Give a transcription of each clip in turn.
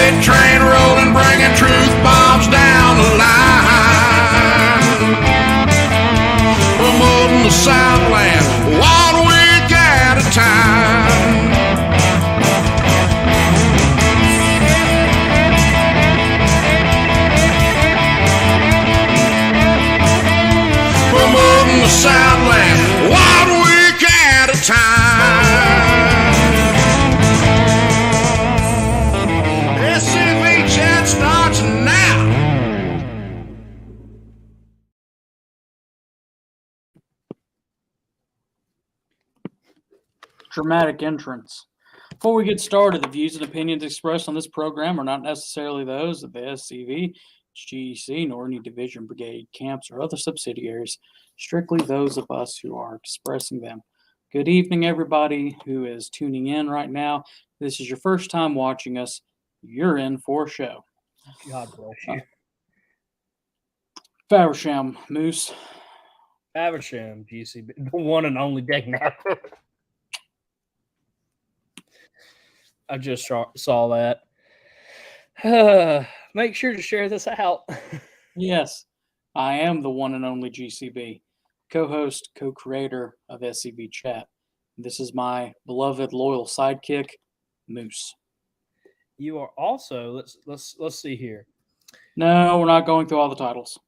freight train rolling, bringing truth bombs down the line. Promoting the Southland 1 week at a time. Promoting the Southland 1 week at a time. SCV chat starts now. Dramatic entrance. Before we get started, the views and opinions expressed on this program are not necessarily those of the SCV, GEC, nor any division, brigade, camps, or other subsidiaries, strictly those of us who are expressing them. Good evening, everybody who is tuning in right now. If this is your first time watching us, you're in for a show. God bless you. Faversham, Moose. Faversham, GCB, the one and only deck napper. I just saw that. Make sure to share this out. Yes, I am the one and only GCB, co-host, co-creator of SCV Chat. This is my beloved, loyal sidekick, Moose. You are also, let's see here. No, we're not going through all the titles.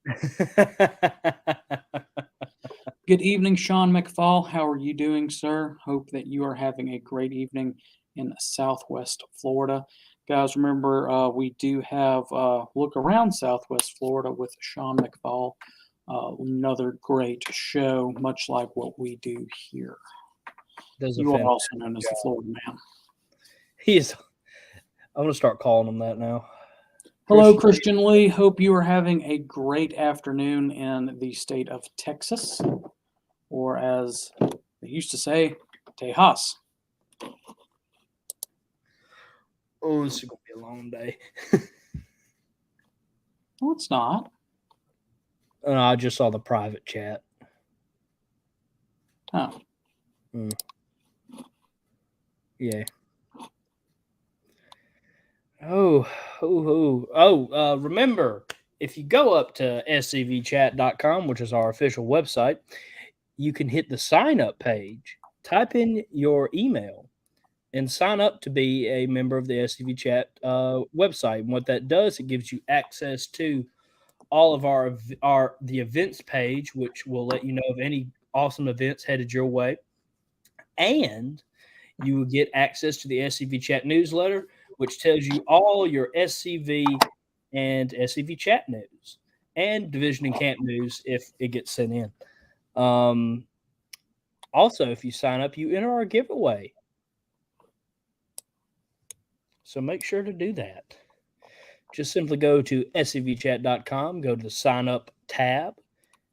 Good evening, Sean McFall. How are you doing, sir? Hope that you are having a great evening in Southwest Florida. Guys, remember, we do have Look Around Southwest Florida with Sean McFall. Another great show, much like what we do here. You are also known as the Florida Man. He is. I'm going to start calling him that now. Hello, Christian Lee. Hope you are having a great afternoon in the state of Texas, or as they used to say, Tejas. Oh, this is going to be a long day. No, it's not. I just saw the private chat. Oh. Yeah. Remember, if you go up to scvchat.com, which is our official website, you can hit the sign up page, type in your email, and sign up to be a member of the SCV Chat website. And what that does, it gives you access to all of the events page, which will let you know of any awesome events headed your way. And you will get access to the SCV Chat newsletter, which tells you all your SCV and SCV Chat news and Division and Camp news if it gets sent in. Also, if you sign up, you enter our giveaway. So make sure to do that. Just simply go to scvchat.com, go to the sign up tab,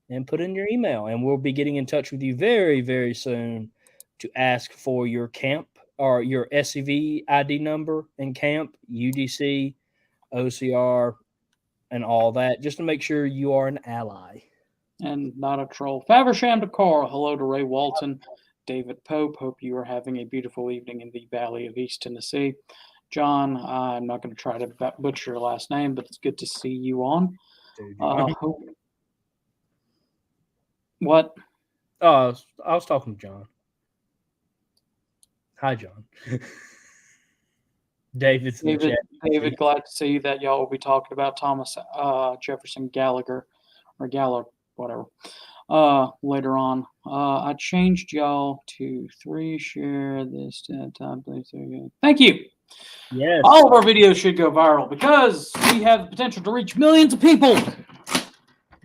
and put in your email. And we'll be getting in touch with you very, very soon to ask for your camp or your SCV ID number and camp, UDC, OCR, and all that, just to make sure you are an ally. And not a troll. Faversham to Carl. Hello to Ray Walton. David Pope. Hope you are having a beautiful evening in the Valley of East Tennessee. John, I'm not going to try to butcher your last name, but it's good to see you on. What? I was talking to John. Hi, John. David, glad to see that y'all will be talking about Thomas Jefferson Gallagher, or Gallagher, whatever, later on. I changed y'all to 3. Share this time, please. Thank you. Yes. All of our videos should go viral because we have the potential to reach millions of people.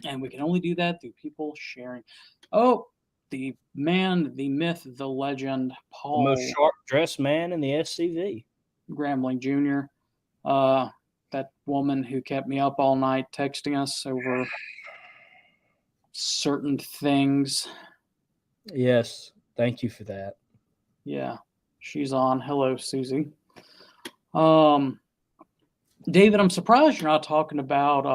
And we can only do that through people sharing. Oh, the man, the myth, the legend, Paul. The most sharp-dressed man in the SCV. Grambling Jr. That woman who kept me up all night texting us over certain things. Yes. Thank you for that. Yeah. She's on. Hello, Susie. David, I'm surprised you're not talking about,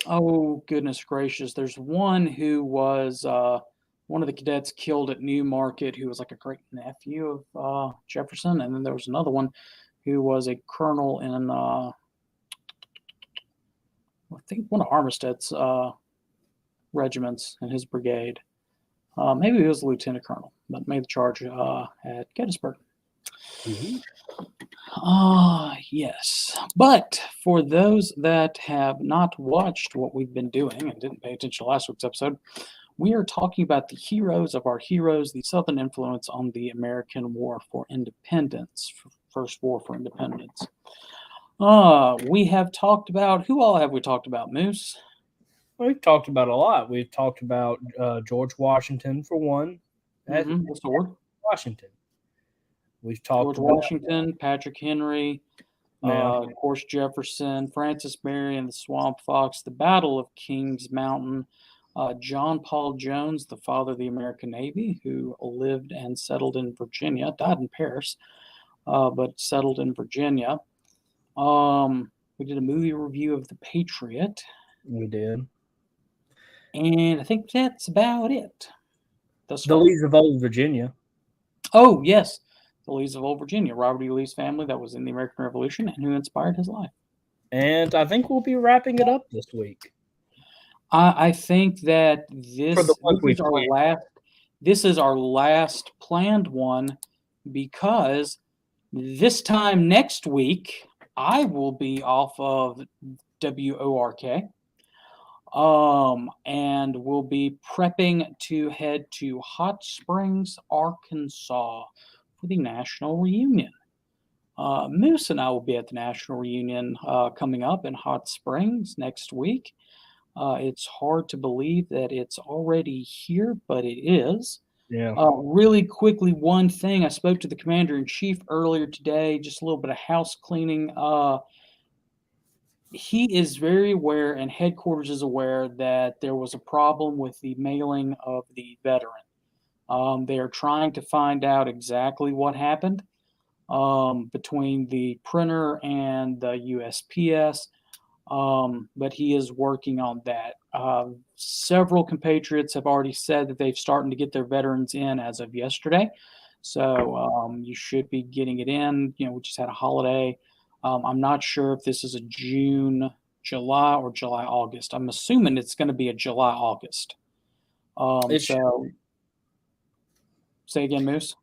oh, goodness gracious. There's one who was one of the cadets killed at Newmarket who was like a great nephew of Jefferson. And then there was another one who was a colonel in, I think, one of Armistead's regiments in his brigade. Maybe he was a lieutenant colonel, but made the charge at Gettysburg. Yes. But for those that have not watched what we've been doing and didn't pay attention to last week's episode, we are talking about the heroes of our heroes, the Southern influence on the American War for Independence, First War for Independence. We have talked about, who all have we talked about, Moose? We've talked about a lot. We've talked about George Washington, for one. What's the word? Washington. We've talked George Washington, Patrick Henry, of course, Jefferson, Francis Marion, the Swamp Fox, the Battle of Kings Mountain, John Paul Jones, the father of the American Navy, who lived and settled in Virginia, died in Paris, but settled in Virginia. We did a movie review of The Patriot. We did. And I think that's about it. The Lees of Old Virginia. Oh, yes. The Lees of Old Virginia. Robert E. Lee's family that was in the American Revolution and who inspired his life. And I think we'll be wrapping it up this week. I think that this is our last planned one, because this time next week I will be off of WORK. And we'll be prepping to head to Hot Springs, Arkansas for the national reunion. Moose and I will be at the national reunion coming up in Hot Springs next week. It's hard to believe that it's already here, but it is. Yeah. Really quickly, one thing. I spoke to the commander-in-chief earlier today, just a little bit of house cleaning. He is very aware, and headquarters is aware, that there was a problem with the mailing of the veteran. They are trying to find out exactly what happened between the printer and the USPS, but he is working on that. Several compatriots have already said that they've started to get their veterans in as of yesterday, so you should be getting it in. We just had a holiday. I'm not sure if this is a June, July, or July, August. I'm assuming it's going to be a July, August. Say again, Moose?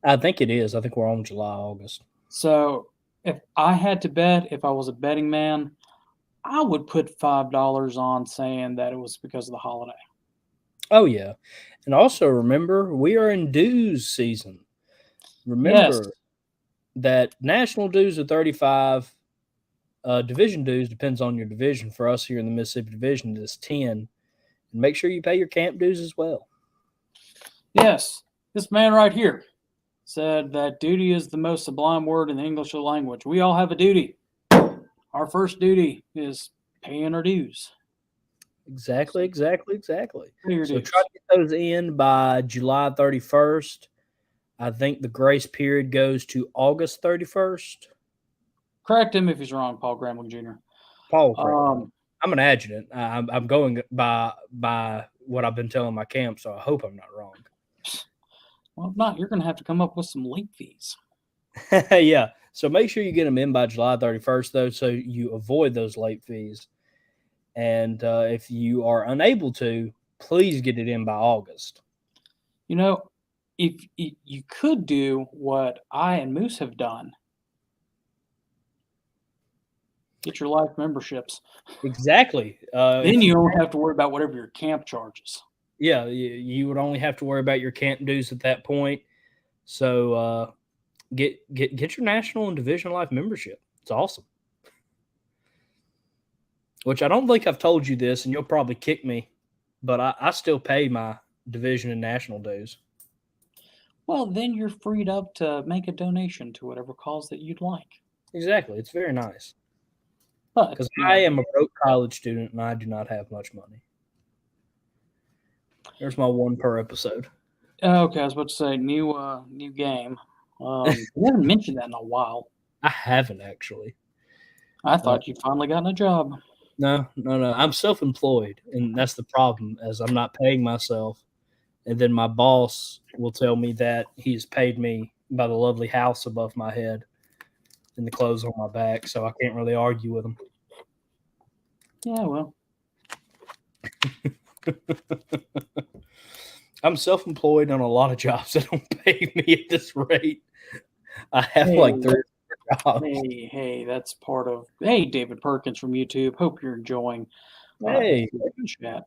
I think it is. I think we're on July, August. So if I had to bet, if I was a betting man, I would put $5 on saying that it was because of the holiday. Oh, yeah. And also remember, we are in dues season. Remember that national dues are $35. Division dues, depends on your division. For us here in the Mississippi Division, it's $10. And make sure you pay your camp dues as well. Yes. This man right here said that duty is the most sublime word in the English language. We all have a duty. Our first duty is paying our dues. Exactly. So dues. Try to get those in by July 31st. I think the grace period goes to August 31st. Correct him if he's wrong, Paul Grambling Jr. Paul, I'm an adjutant. I'm going by what I've been telling my camp, so I hope I'm not wrong. Well, if not, you're going to have to come up with some late fees. Yeah. So make sure you get them in by July 31st, though, so you avoid those late fees. And if you are unable to, please get it in by August. If you could do what I and Moose have done, get your life memberships. Exactly. Then you don't have to worry about whatever your camp charges. Yeah, you would only have to worry about your camp dues at that point. So get your national and division life membership. It's awesome. Which I don't think I've told you this, and you'll probably kick me, but I still pay my division and national dues. Well, then you're freed up to make a donation to whatever cause that you'd like. Exactly. It's very nice. Because I am a broke college student, and I do not have much money. There's my one per episode. Okay, I was about to say new game. You haven't mentioned that in a while. I haven't actually. I thought you'd finally gotten a job. No. I'm self-employed, and that's the problem, as I'm not paying myself. And then my boss will tell me that he's paid me by the lovely house above my head. and the clothes on my back, so I can't really argue with them. Yeah, well. I'm self-employed on a lot of jobs that don't pay me at this rate. I have Hey. like 3 jobs. Hey, that's part of. Hey, David Perkins from YouTube. Hope you're enjoying Hey, the chat.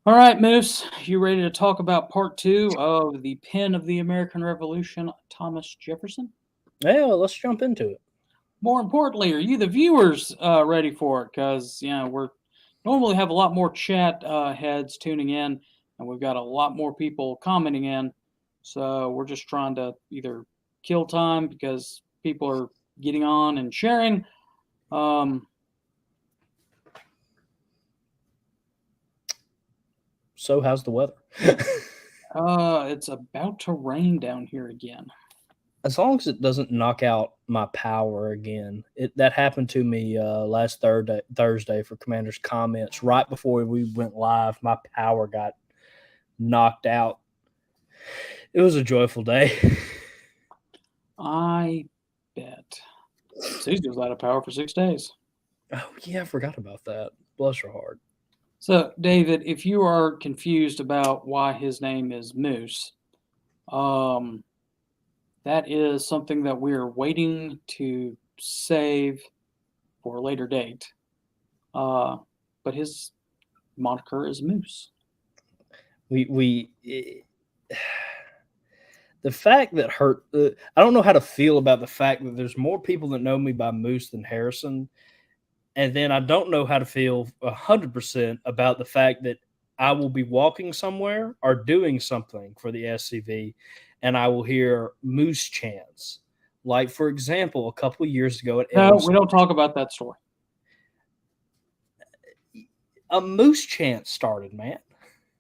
All right, Moose, you ready to talk about part 2 of the pen of the American Revolution, Thomas Jefferson? yeah, let's jump into it. More importantly, are you the viewers ready for it? Because we're normally have a lot more chat heads tuning in, and we've got a lot more people commenting in. So we're just trying to either kill time because people are getting on and sharing. So, how's the weather? It's about to rain down here again. As long as it doesn't knock out my power again. That happened to me last Thursday for Commander's Comments. Right before we went live, my power got knocked out. It was a joyful day. I bet. Susie was out of power for 6 days. Oh, yeah, I forgot about that. Bless her heart. So, David, if you are confused about why his name is Moose, that is something that we're waiting to save for a later date. But his moniker is Moose. The fact that I don't know how to feel about the fact that there's more people that know me by Moose than Harrison. And then I don't know how to feel 100% about the fact that I will be walking somewhere or doing something for the SCV, and I will hear moose chants. Like, for example, a couple of years ago at No, we don't talk about that story. A moose chant started, man.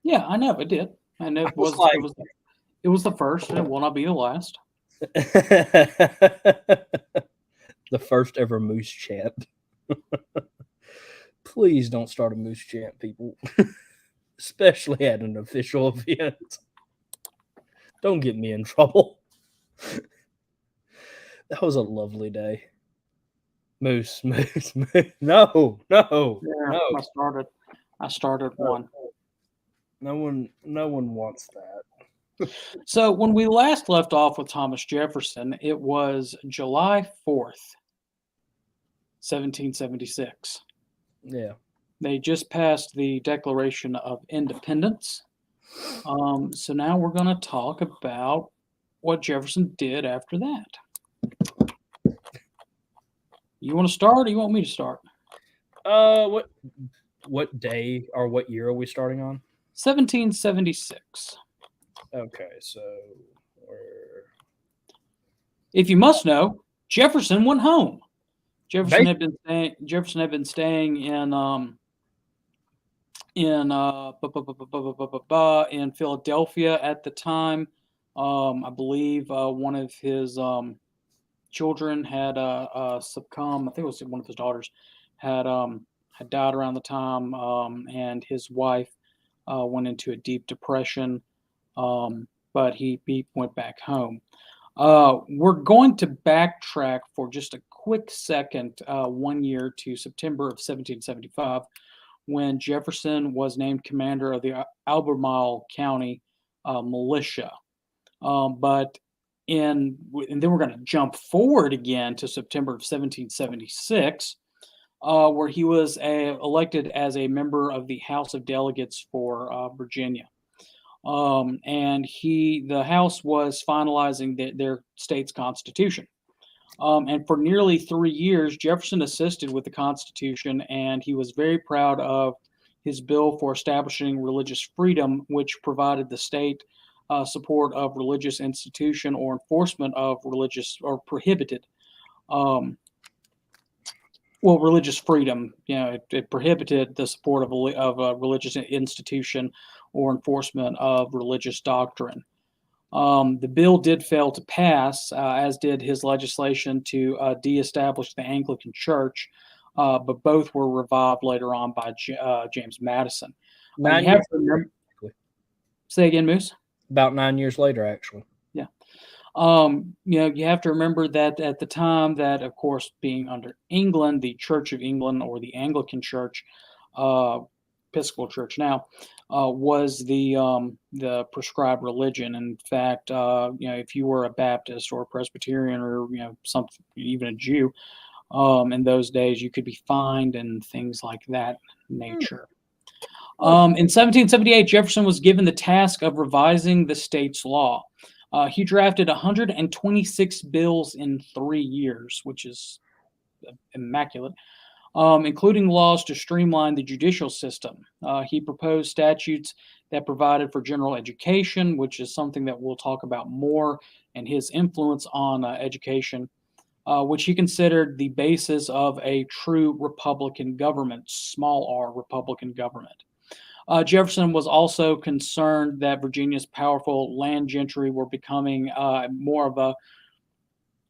Yeah, I know it did. And it was the first, and it will not be the last. The first ever moose chant. Please don't start a moose chant, people. Especially at an official event. Don't get me in trouble. That was a lovely day. Moose. No. Yeah, no. I started one. No one wants that. So when we last left off with Thomas Jefferson, it was July 4th, 1776. Yeah. They just passed the Declaration of Independence. So now we're going to talk about what Jefferson did after that. You want to start, or you want me to start? What day or what year are we starting on? 1776. Okay, so if you must know, Jefferson went home. Jefferson had been staying in Philadelphia at the time. I believe one of his children had succumbed. I think it was one of his daughters had died around the time, and his wife went into a deep depression. But he went back home. We're going to backtrack for just a quick second, 1 year to September of 1775, when Jefferson was named commander of the Albemarle County militia. And then we're going to jump forward again to September of 1776, where he was elected as a member of the House of Delegates for Virginia. And the House was finalizing their state's constitution. And for nearly 3 years, Jefferson assisted with the Constitution, and he was very proud of his bill for establishing religious freedom, which provided the state support of religious institution or enforcement of religious, or prohibited religious freedom. It prohibited the support of a religious institution or enforcement of religious doctrine. The bill did fail to pass, as did his legislation to de-establish the Anglican Church, but both were revived later on by James Madison. Say again, Moose? About 9 years later, actually. Yeah. You have to remember that at the time that, of course, being under England, the Church of England or the Anglican Church, Episcopal Church now, was the prescribed religion. In fact, if you were a Baptist or a Presbyterian or something, even a Jew, in those days, you could be fined and things like that nature. In 1778, Jefferson was given the task of revising the state's law. He drafted 126 bills in 3 years, which is immaculate, including laws to streamline the judicial system. He proposed statutes that provided for general education, which is something that we'll talk about more, and his influence on education, which he considered the basis of a true Republican government, small r Republican government. Jefferson was also concerned that Virginia's powerful land gentry were becoming more of a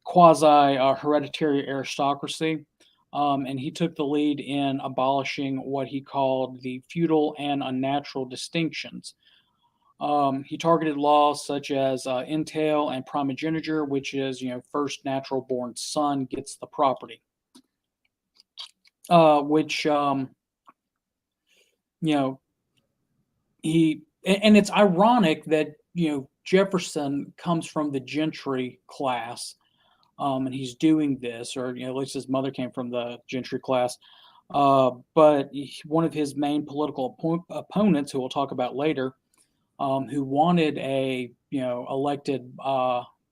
quasi-hereditary aristocracy, and he took the lead in abolishing what he called the feudal and unnatural distinctions. He targeted laws such as entail and primogeniture, which is, first natural-born son gets the property, which, and it's ironic that Jefferson comes from the gentry class, and he's doing this, or at least his mother came from the gentry class. But one of his main political opponents, who we'll talk about later, who wanted a elected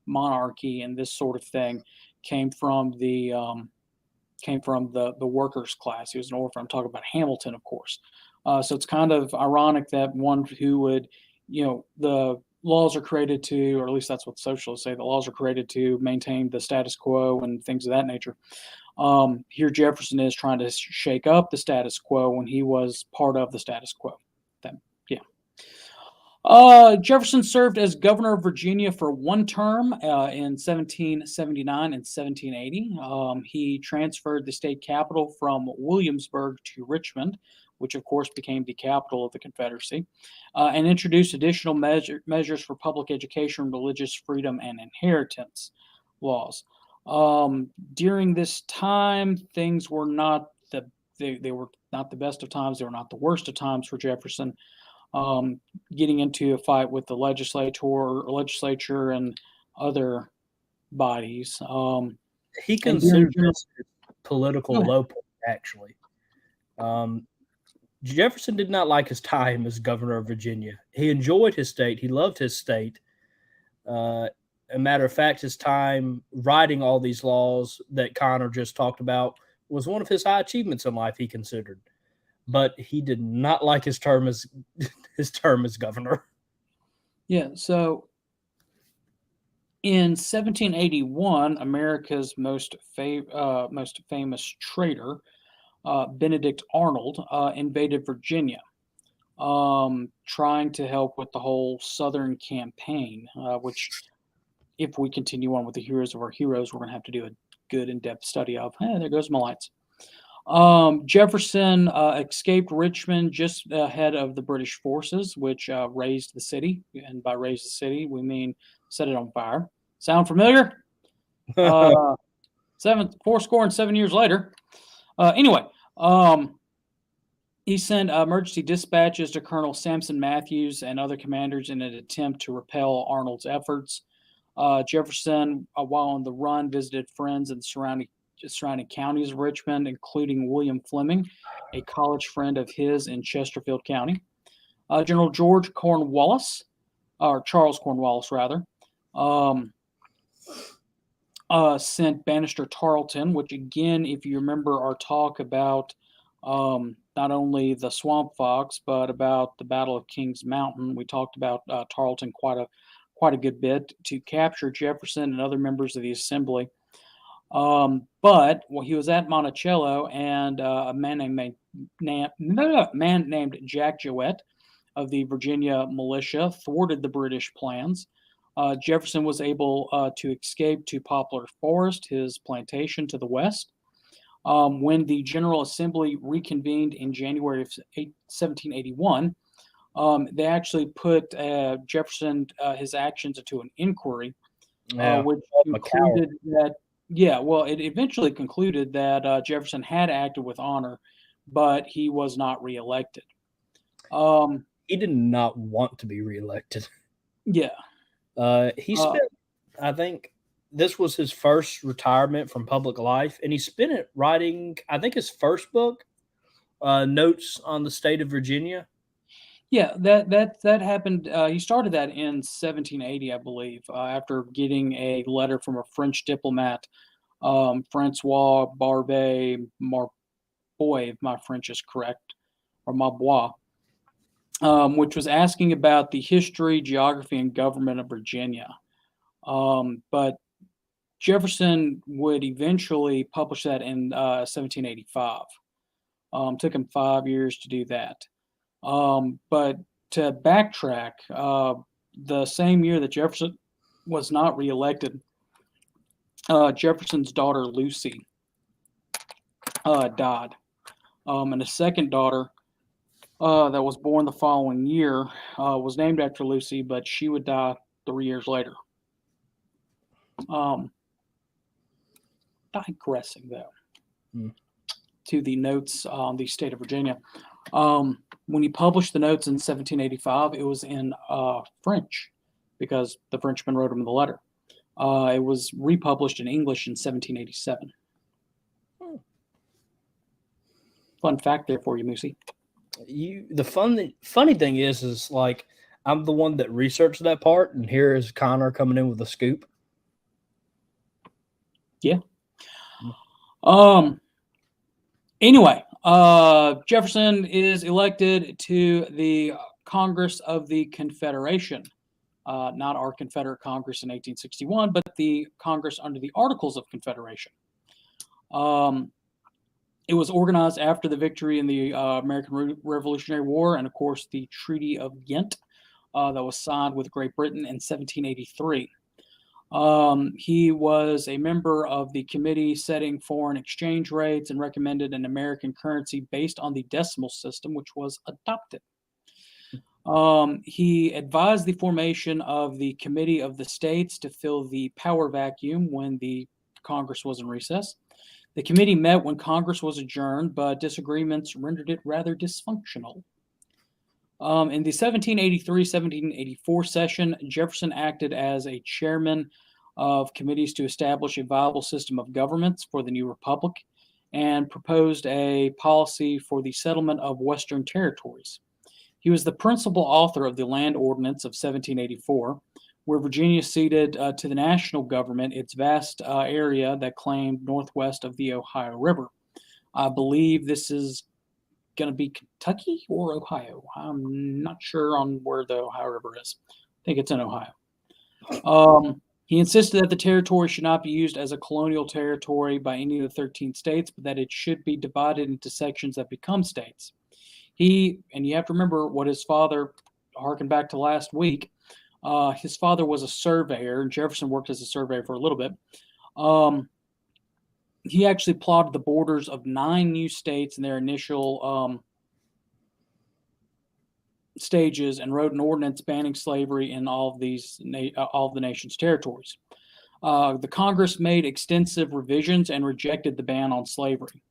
monarchy and this sort of thing, came from the workers' class. He was an orphan. I'm talking about Hamilton, of course. So it's kind of ironic that one who would, the laws are created to, or at least that's what socialists say, the laws are created to maintain the status quo and things of that nature. Here Jefferson is trying to shake up the status quo when he was part of the status quo. Jefferson served as governor of Virginia for one term in 1779 and 1780. He transferred the state capital from Williamsburg to Richmond, which of course became the capital of the Confederacy, and introduced additional measures for public education, religious freedom, and inheritance laws. During this time, things were not they were not the best of times. They were not the worst of times for Jefferson. Getting into a fight with the legislature and other bodies. He considered this political low point, actually. Jefferson did not like his time as governor of Virginia. He enjoyed his state. He loved his state. A matter of fact, his time writing all these laws that Connor just talked about was one of his high achievements in life, he considered. But he did not like his term as governor. Yeah, so in 1781, America's most famous traitor, Benedict Arnold, invaded Virginia, trying to help with the whole Southern campaign, which, if we continue on with the heroes of our heroes, we're going to have to do a good in-depth study of. There goes my lights. Jefferson escaped Richmond just ahead of the British forces, which razed the city. And by raise the city, we mean set it on fire. Sound familiar? 7 years later. Anyway, he sent emergency dispatches to Colonel Sampson Matthews and other commanders in an attempt to repel Arnold's efforts. Jefferson, while on the run, visited friends in the surrounding counties of Richmond, including William Fleming, a college friend of his in Chesterfield County. General George Cornwallis, or Charles Cornwallis, rather, sent Bannister Tarleton, which, again, if you remember our talk about not only the Swamp Fox, but about the Battle of Kings Mountain, we talked about Tarleton quite a good bit, to capture Jefferson and other members of the Assembly. But he was at Monticello, and a man named Jack Jowett of the Virginia militia thwarted the British plans. Jefferson was able to escape to Poplar Forest, his plantation to the west. When the General Assembly reconvened in January of 1781, they actually put Jefferson, his actions into an inquiry. Yeah, which I'm a coward. concluded that, yeah, well, it eventually concluded that Jefferson had acted with honor, but he was not reelected. He did not want to be reelected. Yeah. He spent, I think, this was his first retirement from public life, and he spent it writing, I think, his first book, Notes on the State of Virginia. Yeah, that happened. He started that in 1780, I believe, after getting a letter from a French diplomat, Francois Barbet Marbois, if my French is correct, or Marbois, which was asking about the history, geography, and government of Virginia. But Jefferson would eventually publish that in 1785. Took him 5 years to do that. But to backtrack, the same year that Jefferson was not reelected, Jefferson's daughter Lucy died. And a second daughter that was born the following year was named after Lucy, but she would die 3 years later. Digressing, though, to the notes on the state of Virginia. When he published the notes in 1785, it was in French because the Frenchman wrote him the letter. It was republished in English in 1787. Fun fact there for you, Moosey. The funny thing is like I'm the one that researched that part, and here is Connor coming in with a scoop. Yeah. Anyway, Jefferson is elected to the Congress of the Confederation, not our Confederate Congress in 1861, but the Congress under the Articles of Confederation. It was organized after the victory in the American Revolutionary War and, of course, the Treaty of Ghent that was signed with Great Britain in 1783. He was a member of the committee setting foreign exchange rates and recommended an American currency based on the decimal system, which was adopted. He advised the formation of the Committee of the States to fill the power vacuum when the Congress was in recess. The committee met when Congress was adjourned, but disagreements rendered it rather dysfunctional. In the 1783-1784 session, Jefferson acted as a chairman of committees to establish a viable system of governments for the new republic and proposed a policy for the settlement of Western territories. He was the principal author of the Land Ordinance of 1784, where Virginia ceded to the national government its vast area that claimed northwest of the Ohio River. I believe this is going to be Kentucky or Ohio. I'm not sure on where the Ohio River is. I think it's in Ohio. He insisted that the territory should not be used as a colonial territory by any of the 13 states, but that it should be divided into sections that become states. And you have to remember what his father, harken back to last week, his father was a surveyor, and Jefferson worked as a surveyor for a little bit. He actually plotted the borders of 9 new states in their initial stages and wrote an ordinance banning slavery in all of the nation's territories. The Congress made extensive revisions and rejected the ban on slavery.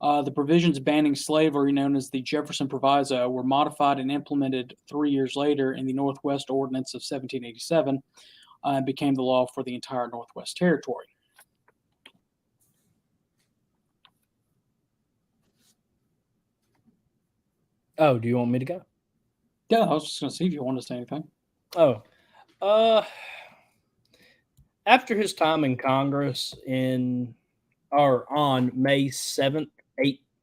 The provisions banning slavery, known as the Jefferson Proviso, were modified and implemented 3 years later in the Northwest Ordinance of 1787 and became the law for the entire Northwest Territory. Oh, do you want me to go? Yeah, I was just going to see if you wanted to say anything. Oh, after his time in Congress on May 7th,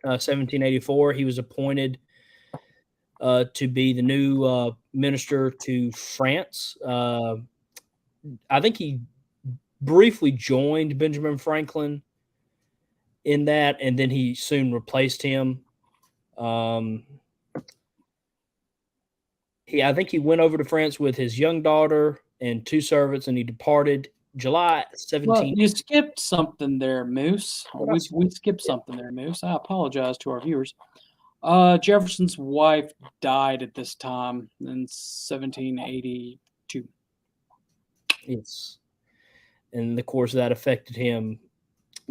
1784, he was appointed to be the new minister to France. I think he briefly joined Benjamin Franklin in that, and then he soon replaced him. I think he went over to France with his young daughter and 2 servants, and he departed July 17th. Well, you skipped something there, Moose. We skipped something there, Moose. I apologize to our viewers. Jefferson's wife died at this time in 1782. Yes. and of course that affected him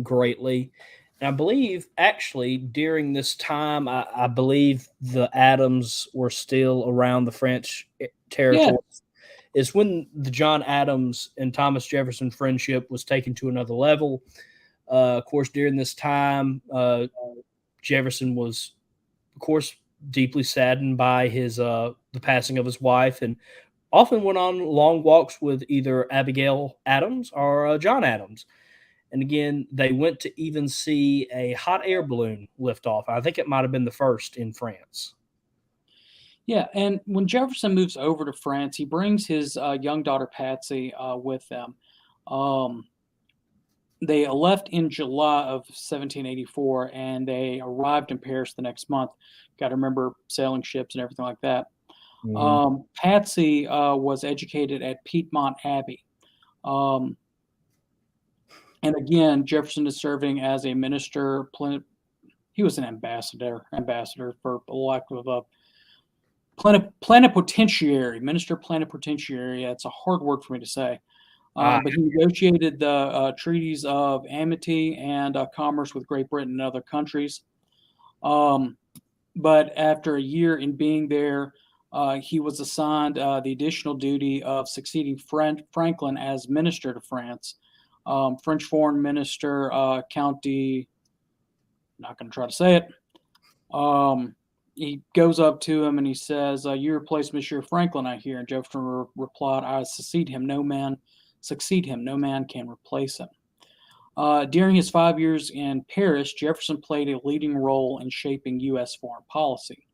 greatly. And I believe actually during this time, I believe the Adams were still around the French Yeah. territory. Is when the John Adams and Thomas Jefferson friendship was taken to another level. Of course, during this time, Jefferson was, of course, deeply saddened by the passing of his wife, and often went on long walks with either Abigail Adams or John Adams. And again, they went to even see a hot air balloon lift off. I think it might have been the first in France. Yeah, and when Jefferson moves over to France, he brings his young daughter Patsy with them. Um, they left in July of 1784, and they arrived in Paris the next month. Got to remember sailing ships and everything like that. Patsy was educated at Piedmont Abbey. And again, Jefferson is serving as a minister. He was an ambassador for lack of a plenipotentiary, minister plenipotentiary. That's a hard word for me to say. But he negotiated the treaties of amity and commerce with Great Britain and other countries. But after a year in being there, he was assigned the additional duty of succeeding Franklin as minister to France. French Foreign Minister Count de, not going to try to say it. He goes up to him and he says, "You replace Monsieur Franklin, I hear." And Jefferson replied, "I succeed him. No man can replace him." During his 5 years in Paris, Jefferson played a leading role in shaping U.S. foreign policy.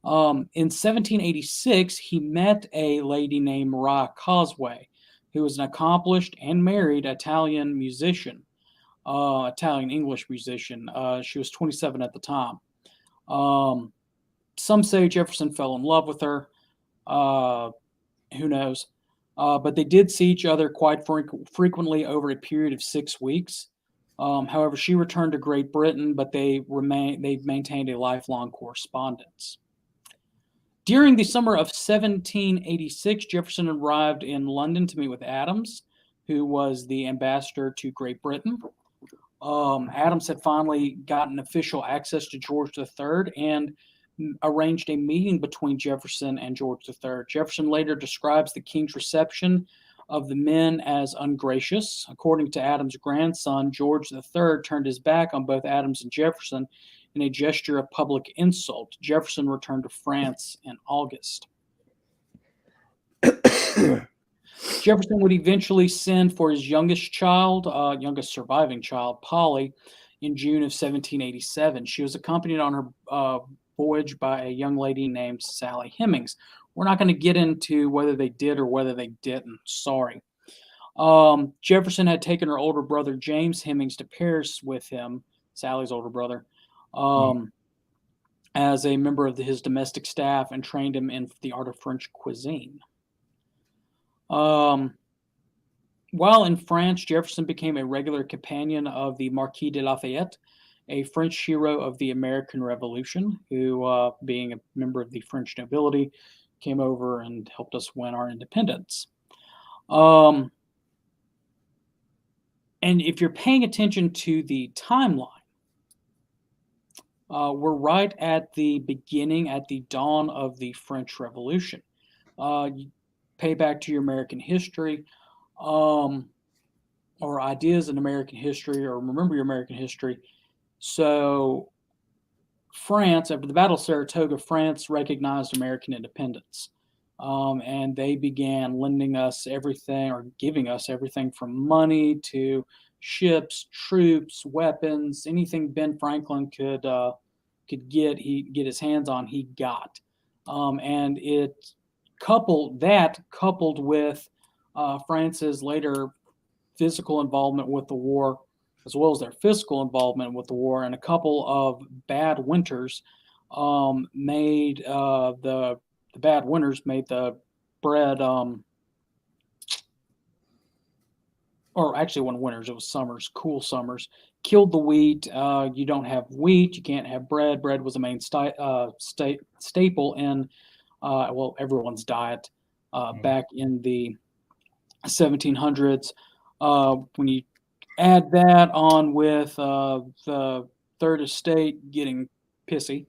In 1786, he met a lady named Maria Causeway, who was an accomplished and married Italian musician, Italian-English musician. She was 27 at the time. Some say Jefferson fell in love with her. Who knows? But they did see each other quite frequently over a period of 6 weeks. However, she returned to Great Britain, but they maintained a lifelong correspondence. During the summer of 1786, Jefferson arrived in London to meet with Adams, who was the ambassador to Great Britain. Adams had finally gotten official access to George III and arranged a meeting between Jefferson and George III. Jefferson later describes the king's reception of the men as ungracious. According to Adams' grandson, George III turned his back on both Adams and Jefferson in a gesture of public insult. Jefferson returned to France in August. Jefferson would eventually send for his youngest surviving child, Polly, in June of 1787. She was accompanied on her voyage by a young lady named Sally Hemings. We're not going to get into whether they did or whether they didn't. Sorry. Jefferson had taken her older brother, James Hemings, to Paris with him, Sally's older brother, as a member of his domestic staff, and trained him in the art of French cuisine. While in France, Jefferson became a regular companion of the Marquis de Lafayette, a French hero of the American Revolution, who, being a member of the French nobility, came over and helped us win our independence. And if you're paying attention to the timeline, we're right at the beginning, at the dawn of the French Revolution. You pay back to your American history, or ideas in American history, or remember your American history. So France, after the Battle of Saratoga, France recognized American independence. And they began lending us everything, or giving us everything from money to ships, troops, weapons, anything Ben Franklin could get his hands on, he got. And it coupled with France's later physical involvement with the war, as well as their fiscal involvement with the war, and a couple of bad winters made the bad winters made the bread, or actually it wasn't winters, it was summers, cool summers, killed the wheat. You don't have wheat, you can't have bread. Bread was a main staple in, everyone's diet back in the 1700s. When you add that on with the Third Estate getting pissy,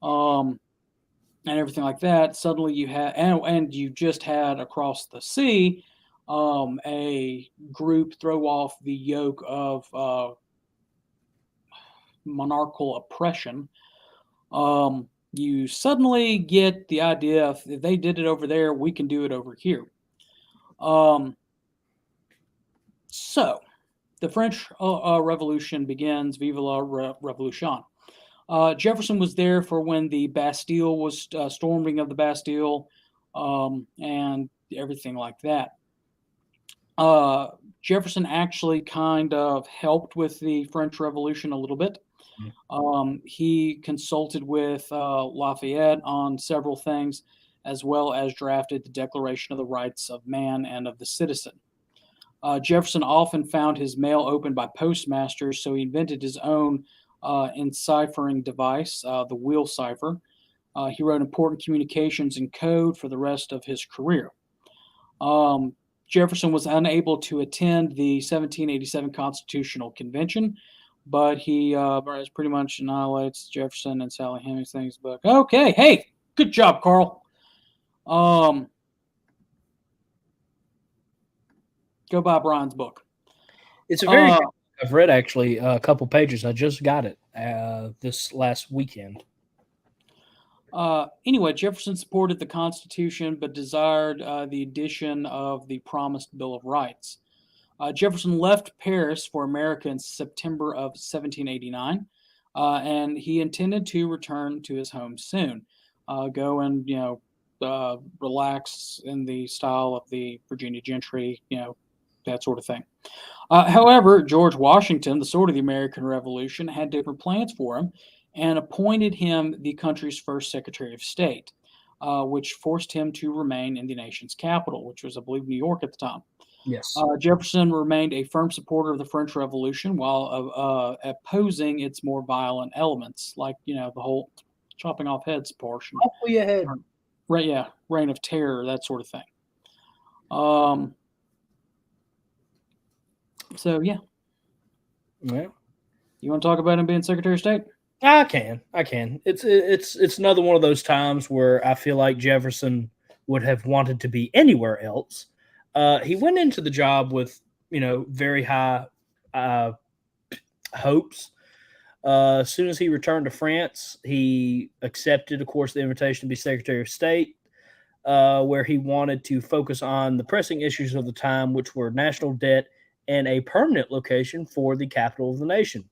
and everything like that, suddenly you had, and you just had across the sea a group throw off the yoke of monarchical oppression. You suddenly get the idea if they did it over there, we can do it over here. So the French Revolution begins. Vive la Revolution. Jefferson was there for when the Bastille was storming of the Bastille, and everything like that. Jefferson actually kind of helped with the French Revolution a little bit. He consulted with Lafayette on several things, as well as drafted the Declaration of the Rights of Man and of the Citizen. Jefferson often found his mail opened by postmasters, so he invented his own enciphering device, the wheel cipher. He wrote important communications in code for the rest of his career. Jefferson was unable to attend the 1787 Constitutional Convention, but he pretty much annihilates Jefferson and Sally Hemings' book. Okay, hey, good job, Carl. Go buy Brian's book. It's a very I've read actually a couple pages. I just got it this last weekend. Anyway, Jefferson supported the Constitution but desired the addition of the promised Bill of Rights. Jefferson left Paris for America in September of 1789, and he intended to return to his home soon, go and relax in the style of the Virginia gentry, that sort of thing. However, George Washington, the sword of the American Revolution, had different plans for him and appointed him the country's first Secretary of State, which forced him to remain in the nation's capital, which was, I believe, New York at the time. Yes. Jefferson remained a firm supporter of the French Revolution while opposing its more violent elements, like, the whole chopping off heads portion. Hopefully ahead. Right, yeah, Reign of Terror, that sort of thing. So, yeah. Yeah. You want to talk about him being Secretary of State? I can. It's another one of those times where I feel like Jefferson would have wanted to be anywhere else. He went into the job with, very high hopes. As soon as he returned to France, he accepted, of course, the invitation to be Secretary of State, where he wanted to focus on the pressing issues of the time, which were national debt and a permanent location for the capital of the nation.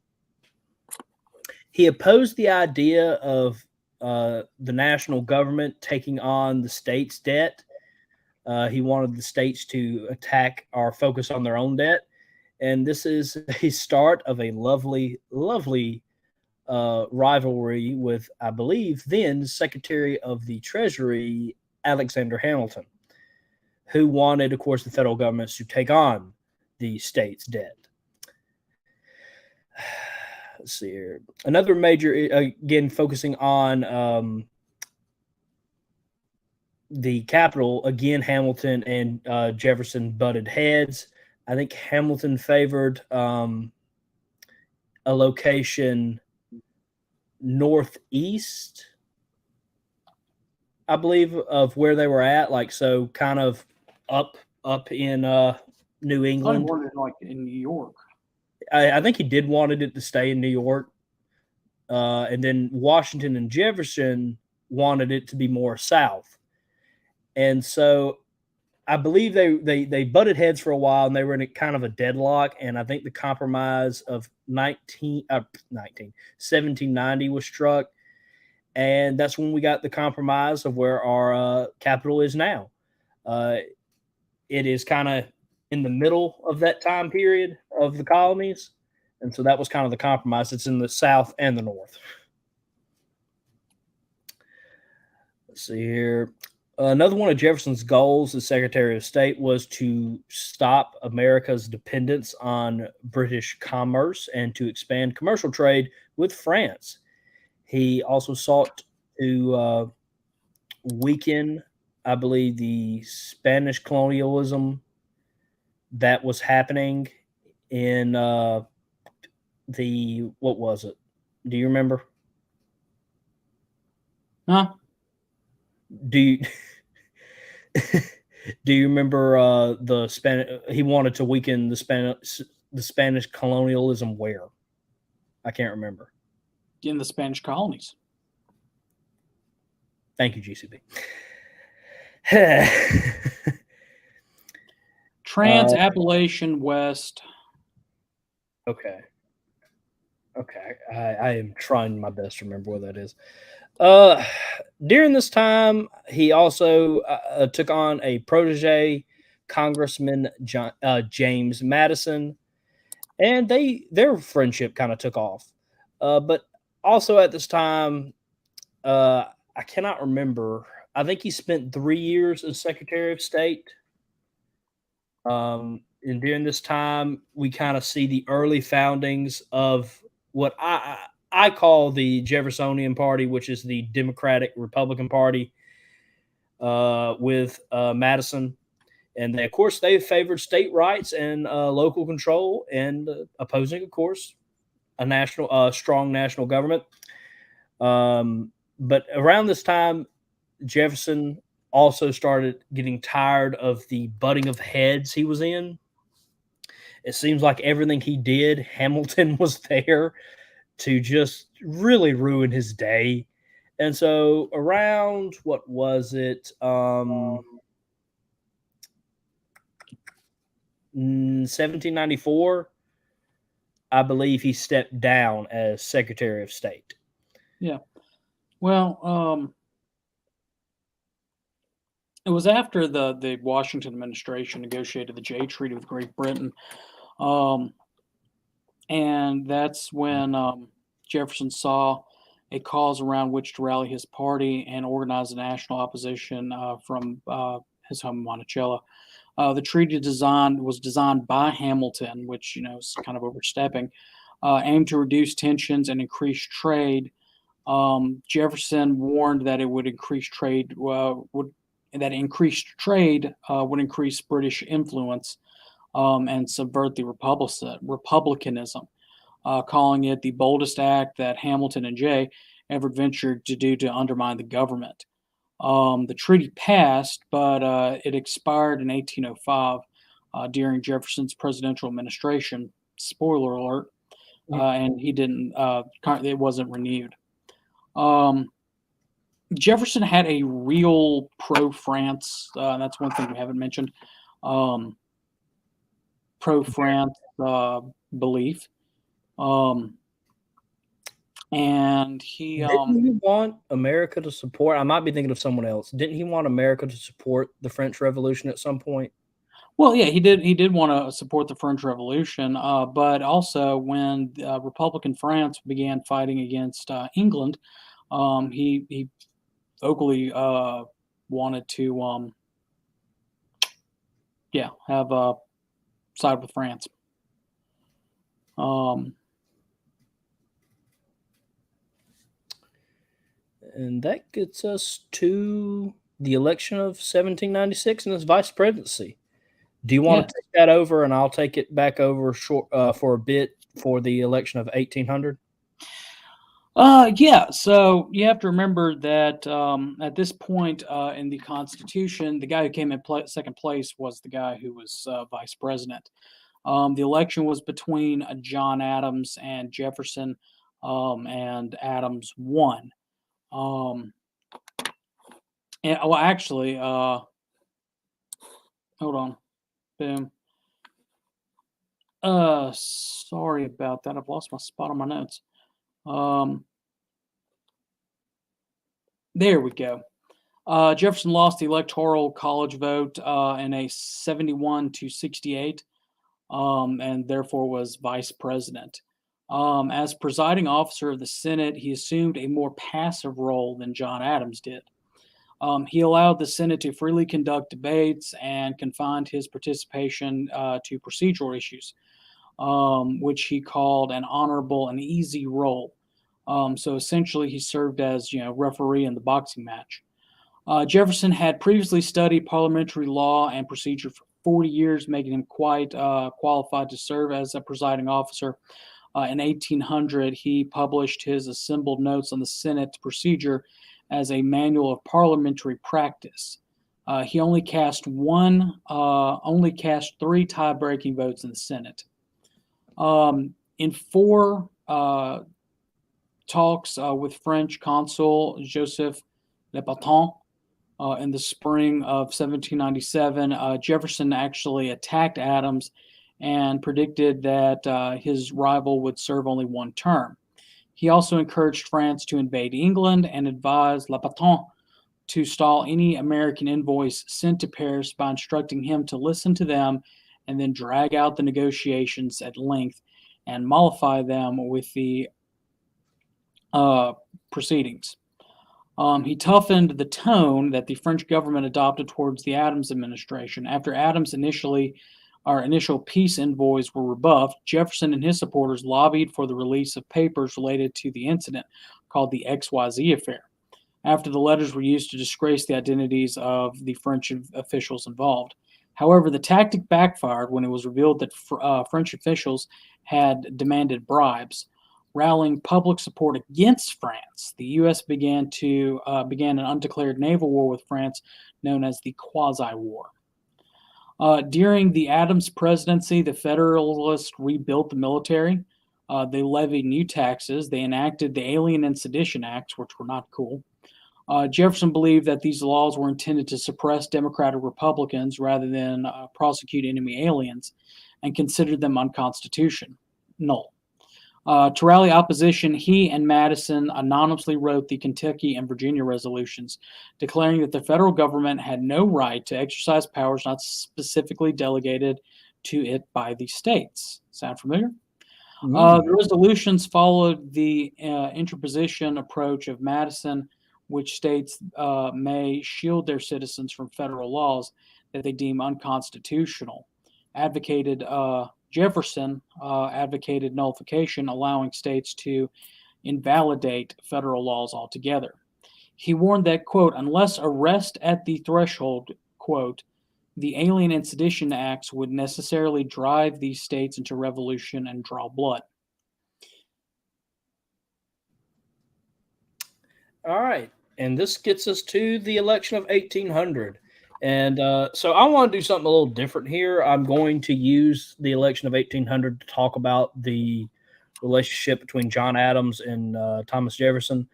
He opposed the idea of the national government taking on the state's debt. He wanted the states to attack or focus on their own debt. And this is a start of a lovely, lovely rivalry with, I believe, then Secretary of the Treasury, Alexander Hamilton, who wanted, of course, the federal government to take on the state's debt. Let's see here. Another major, again, focusing on the capital, again, Hamilton and Jefferson butted heads. I think Hamilton favored a location northeast, I believe, of where they were at, like, so kind of up in New England. I wanted, like, in New York. I think he did wanted it to stay in New York. And then Washington and Jefferson wanted it to be more south. And so I believe they butted heads for a while, and they were in a kind of a deadlock. And I think the compromise of 1790 was struck. And that's when we got the compromise of where our capital is now. It is kind of in the middle of that time period of the colonies. And so that was kind of the compromise. It's in the South and the North. Let's see here. Another one of Jefferson's goals as Secretary of State was to stop America's dependence on British commerce and to expand commercial trade with France. He also sought to weaken, I believe, the Spanish colonialism that was happening in what was it? Do you remember? Huh? Do you do you remember the Spanish? He wanted to weaken the Spanish colonialism where? I can't remember. In the Spanish colonies. Thank you, GCB. Trans-Appalachian West. Okay. I am trying my best to remember where that is. During this time, he also took on a protege, Congressman James Madison, and their friendship kind of took off. But also at this time, I cannot remember. I think he spent 3 years as Secretary of State. And during this time, we kind of see the early foundings of what I call the Jeffersonian Party, which is the Democratic Republican Party, with Madison. And they, of course, they favored state rights and local control, and opposing, of course, a strong national government. But around this time, Jefferson also started getting tired of the butting of heads he was in. It seems like everything he did, Hamilton was there to just really ruin his day. And so around, what was it? 1794, I believe he stepped down as Secretary of State. Yeah. Well, it was after the Washington administration negotiated the Jay Treaty with Great Britain. And that's when Jefferson saw a cause around which to rally his party and organize a national opposition from his home in Monticello. The treaty was designed by Hamilton, which is kind of overstepping, aimed to reduce tensions and increase trade. Jefferson warned that it would increase trade would increase British influence and subvert the republicanism, calling it the boldest act that Hamilton and Jay ever ventured to do to undermine the government. The treaty passed, but it expired in 1805 during Jefferson's presidential administration. Spoiler alert. And he didn't. It wasn't renewed. Jefferson had a real pro-France. That's one thing we haven't mentioned. Pro-France belief. And he didn't he want America to support? I might be thinking of someone else. Didn't he want America to support the French Revolution at some point? Well, yeah, he did. He did want to support the French Revolution, but also when Republican France began fighting against England, he vocally wanted to, have a side with France. And that gets us to the election of 1796 and his vice presidency. Do you want to take that over, and I'll take it back over for a bit for the election of 1800? Yeah. So you have to remember that at this point in the Constitution, the guy who came in second place was the guy who was vice president. The election was between John Adams and Jefferson, and Adams won. And well, actually, hold on. Boom. Sorry about that. I've lost my spot on my notes. There we go. Jefferson lost the electoral college vote in a 71-68, and therefore was vice president. As presiding officer of the Senate, he assumed a more passive role than John Adams did. He allowed the Senate to freely conduct debates and confined his participation to procedural issues, which he called an honorable and easy role. So essentially, he served as referee in the boxing match. Jefferson had previously studied parliamentary law and procedure 40 years, making him quite qualified to serve as a presiding officer. In 1800, he published his assembled notes on the Senate procedure as a manual of parliamentary practice. He only cast three tie-breaking votes in the Senate. In four talks with French consul Joseph Le Breton in the spring of 1797, Jefferson actually attacked Adams and predicted that his rival would serve only one term. He also encouraged France to invade England and advised Le Breton to stall any American envoys sent to Paris by instructing him to listen to them and then drag out the negotiations at length and mollify them with the proceedings. He toughened the tone that the French government adopted towards the Adams administration. After Adams' initial peace envoys were rebuffed, Jefferson and his supporters lobbied for the release of papers related to the incident called the XYZ affair, after the letters were used to disgrace the identities of the French officials involved. However, the tactic backfired when it was revealed that French officials had demanded bribes. Rallying public support against France, the U.S. began an undeclared naval war with France known as the Quasi-War. During the Adams presidency, the Federalists rebuilt the military. They levied new taxes. They enacted the Alien and Sedition Acts, which were not cool. Jefferson believed that these laws were intended to suppress Democratic Republicans rather than prosecute enemy aliens, and considered them unconstitutional. To rally opposition, he and Madison anonymously wrote the Kentucky and Virginia resolutions, declaring that the federal government had no right to exercise powers not specifically delegated to it by the states. Sound familiar? The resolutions followed the interposition approach of Madison, which states may shield their citizens from federal laws that they deem unconstitutional. Jefferson advocated nullification, allowing states to invalidate federal laws altogether. He warned that, quote, unless arrest at the threshold, quote, the Alien and Sedition Acts would necessarily drive these states into revolution and draw blood. All right. And this gets us to the election of 1800. And so I want to do something a little different here. I'm going to use the election of 1800 to talk about the relationship between John Adams and Thomas Jefferson.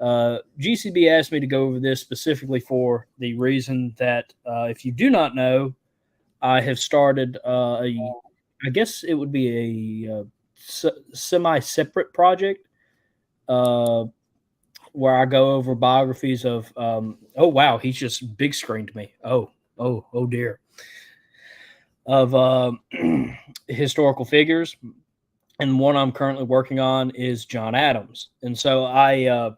GCB asked me to go over this specifically for the reason that if you do not know, I have started I guess it would be a semi-separate project where I go over biographies of, oh, wow, he's just big screened me. Oh, dear. Of historical figures. And one I'm currently working on is John Adams. And so I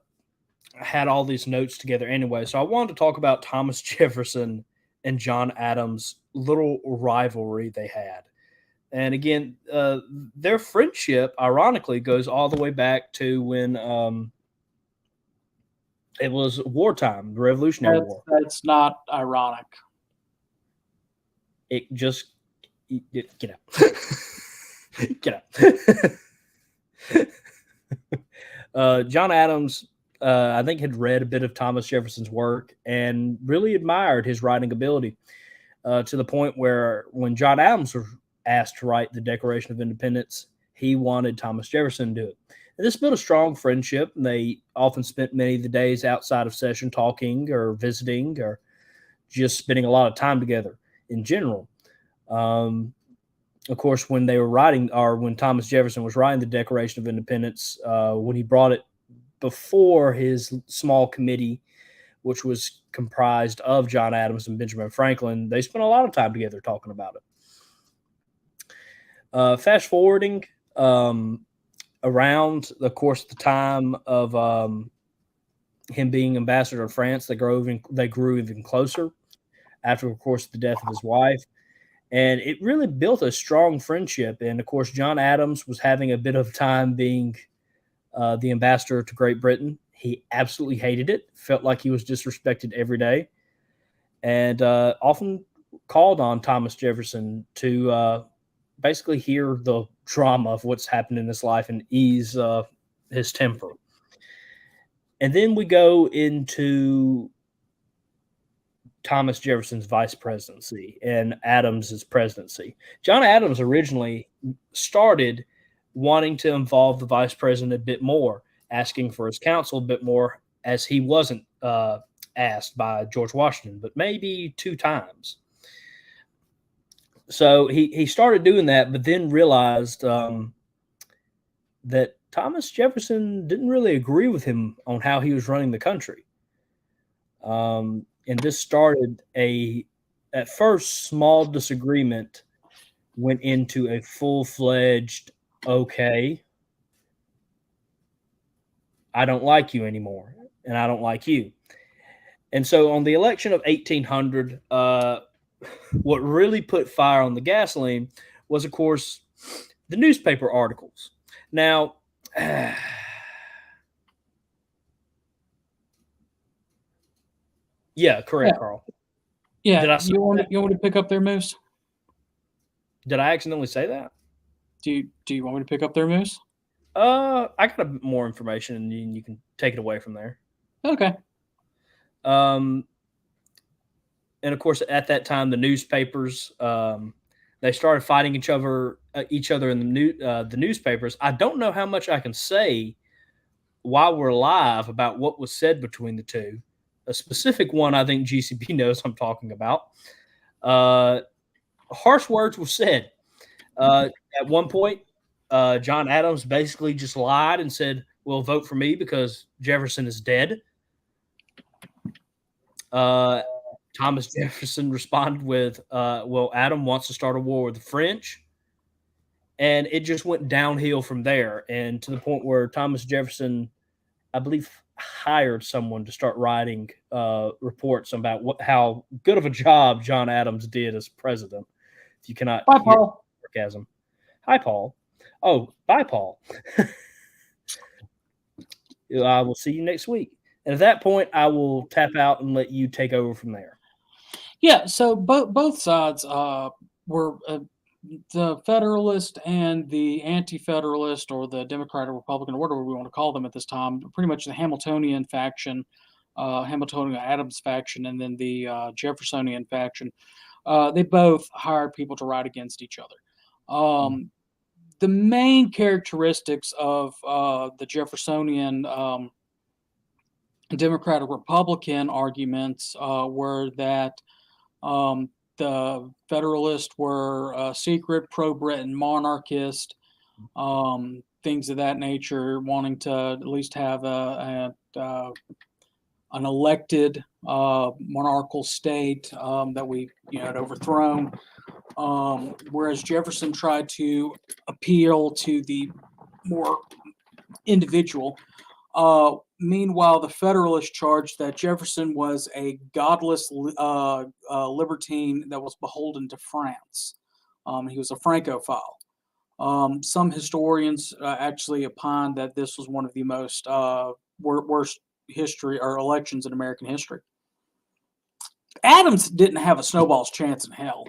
had all these notes together anyway. So I wanted to talk about Thomas Jefferson and John Adams' little rivalry they had. And again, their friendship, ironically, goes all the way back to when it was wartime, the Revolutionary War. That's not ironic. It just get out. Get out. John Adams, I think, had read a bit of Thomas Jefferson's work and really admired his writing ability to the point where when John Adams was asked to write the Declaration of Independence, he wanted Thomas Jefferson to do it. And this built a strong friendship. They often spent many of the days outside of session talking or visiting or just spending a lot of time together in general. Of course, when they were writing, or when Thomas Jefferson was writing the Declaration of Independence, when he brought it before his small committee, which was comprised of John Adams and Benjamin Franklin, they spent a lot of time together talking about it. Fast forwarding, around the course of the time of him being ambassador to France, they grew even closer after, of course, the death of his wife. And it really built a strong friendship. And, of course, John Adams was having a bit of time being the ambassador to Great Britain. He absolutely hated it, felt like he was disrespected every day, and often called on Thomas Jefferson to basically hear the drama of what's happened in his life and ease his temper. And then we go into Thomas Jefferson's vice presidency and Adams's presidency. John Adams originally started wanting to involve the vice president a bit more, asking for his counsel a bit more, as he wasn't asked by George Washington, but maybe 2 times. So he started doing that, but then realized that Thomas Jefferson didn't really agree with him on how he was running the country. And this started at first, small disagreement went into a full-fledged, okay, I don't like you anymore, and I don't like you. And so on the election of 1800, what really put fire on the gasoline was, of course, the newspaper articles. Now, yeah, correct, Yeah. Carl. Yeah, Did I say you want to pick up their moose? Did I accidentally say that? Do you want me to pick up their moose? I got a bit more information, and you can take it away from there. Okay. And of course, at that time, the newspapers they started fighting each other in the newspapers. I don't know how much I can say while we're live about what was said between the two. A specific one, I think GCB knows I'm talking about. Harsh words were said. At one point, John Adams basically just lied and said, "Well, vote for me because Jefferson is dead." Thomas Jefferson responded with, "Well, Adam wants to start a war with the French." And it just went downhill from there, and to the point where Thomas Jefferson, I believe, hired someone to start writing reports about how good of a job John Adams did as president. If you cannot Bye, hear Paul. sarcasm. Hi, Paul. Oh, bye, Paul. I will see you next week. And at that point, I will tap out and let you take over from there. Yeah, so both sides were the Federalist and the Anti-Federalist, or the Democrat or Republican, or whatever we want to call them at this time, pretty much the Hamiltonian faction, Hamiltonian Adams faction, and then the Jeffersonian faction. They both hired people to write against each other. The main characteristics of the Jeffersonian Democratic Republican arguments were that the Federalists were secret, pro-Britain monarchist, things of that nature, wanting to at least have an elected monarchical state that we had overthrown. Whereas Jefferson tried to appeal to the more individual. Meanwhile, the Federalists charged that Jefferson was a godless libertine that was beholden to France. He was a Francophile. Some historians actually opined that this was one of the most worst history or elections in American history. Adams didn't have a snowball's chance in hell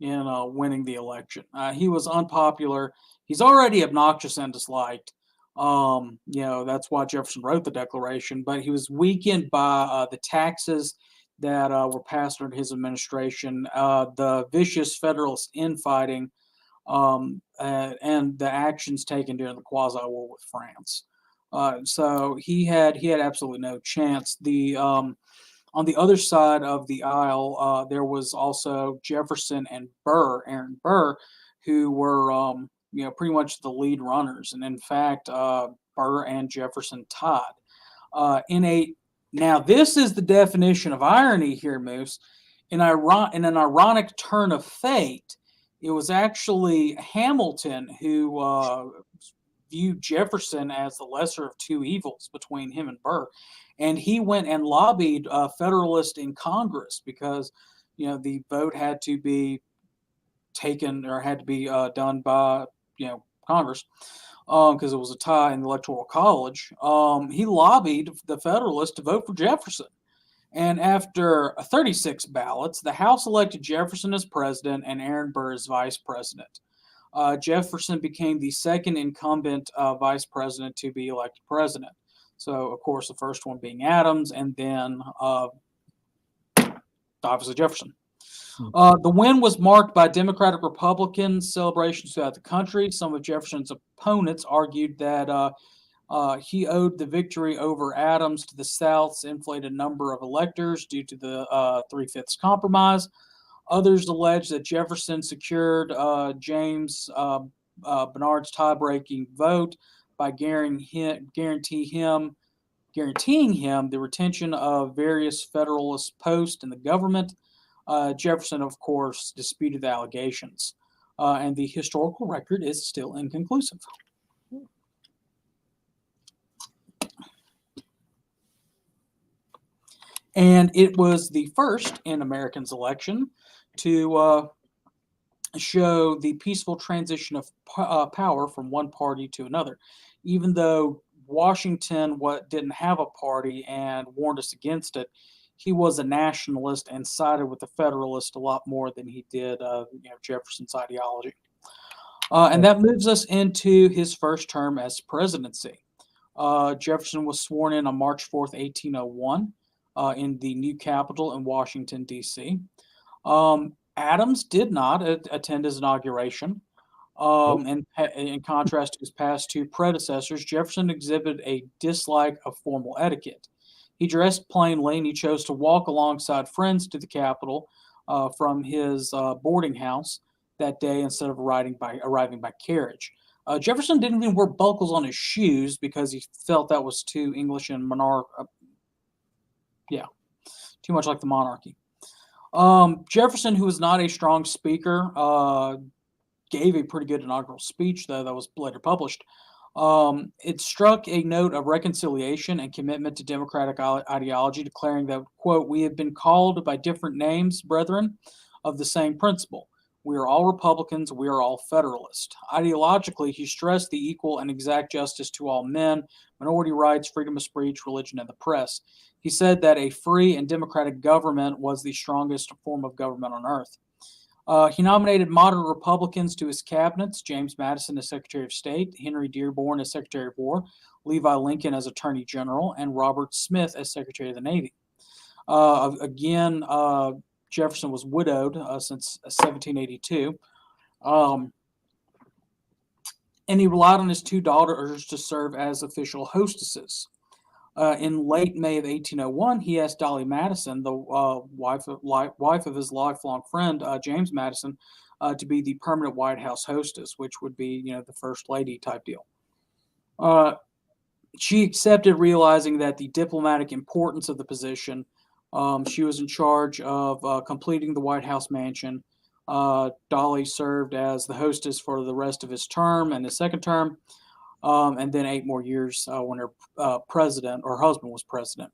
in winning the election. He was unpopular. He's already obnoxious and disliked. That's why Jefferson wrote the Declaration, but he was weakened by the taxes that were passed under his administration, the vicious Federalist infighting, and the actions taken during the quasi-war with France. So he had absolutely no chance. On the other side of the aisle, there was also Jefferson and Aaron Burr, who were pretty much the lead runners, and in fact, Burr and Jefferson tied. Now this is the definition of irony here, Moose. In an ironic turn of fate, it was actually Hamilton who viewed Jefferson as the lesser of two evils between him and Burr, and he went and lobbied Federalist in Congress because the vote had to be taken or had to be done by Congress because it was a tie in the Electoral College. He lobbied the Federalists to vote for Jefferson, And after 36 ballots, the House elected Jefferson as president and Aaron Burr as vice president. Jefferson became the second incumbent vice president to be elected president. So, of course, the first one being Adams, and then obviously Jefferson. The win was marked by Democratic Republican celebrations throughout the country. Some of Jefferson's opponents argued that he owed the victory over Adams to the South's inflated number of electors due to the 3/5 compromise. Others alleged that Jefferson secured James Bernard's tie-breaking vote by guaranteeing him the retention of various Federalist posts in the government. Jefferson, of course, disputed the allegations, and the historical record is still inconclusive. And it was the first in Americans' election to show the peaceful transition of power from one party to another. Even though Washington didn't have a party and warned us against it, he was a nationalist and sided with the Federalists a lot more than he did Jefferson's ideology. And that moves us into his first term as presidency. Jefferson was sworn in on March 4th, 1801. In the new Capitol in Washington, D.C. Adams did not attend his inauguration. And in contrast to his past two predecessors, Jefferson exhibited a dislike of formal etiquette. He dressed plainly, and he chose to walk alongside friends to the Capitol from his boarding house that day instead of arriving by carriage. Jefferson didn't even wear buckles on his shoes because he felt that was too English and too much like the monarchy. Jefferson, who was not a strong speaker, gave a pretty good inaugural speech, though, that was later published. It struck a note of reconciliation and commitment to democratic ideology, declaring that, quote, "We have been called by different names, brethren, of the same principle. We are all Republicans. We are all Federalists." Ideologically, he stressed the equal and exact justice to all men, minority rights, freedom of speech, religion, and the press. He said that a free and democratic government was the strongest form of government on earth. He nominated moderate Republicans to his cabinets: James Madison as Secretary of State, Henry Dearborn as Secretary of War, Levi Lincoln as Attorney General, and Robert Smith as Secretary of the Navy. Jefferson was widowed since 1782. And he relied on his two daughters to serve as official hostesses. In late May of 1801, he asked Dolly Madison, the wife of his lifelong friend, James Madison, to be the permanent White House hostess, which would be, the first lady type deal. She accepted, realizing that the diplomatic importance of the position. She was in charge of completing the White House mansion. Dolly served as the hostess for the rest of his term and his second term, and then 8 more years when her husband was president.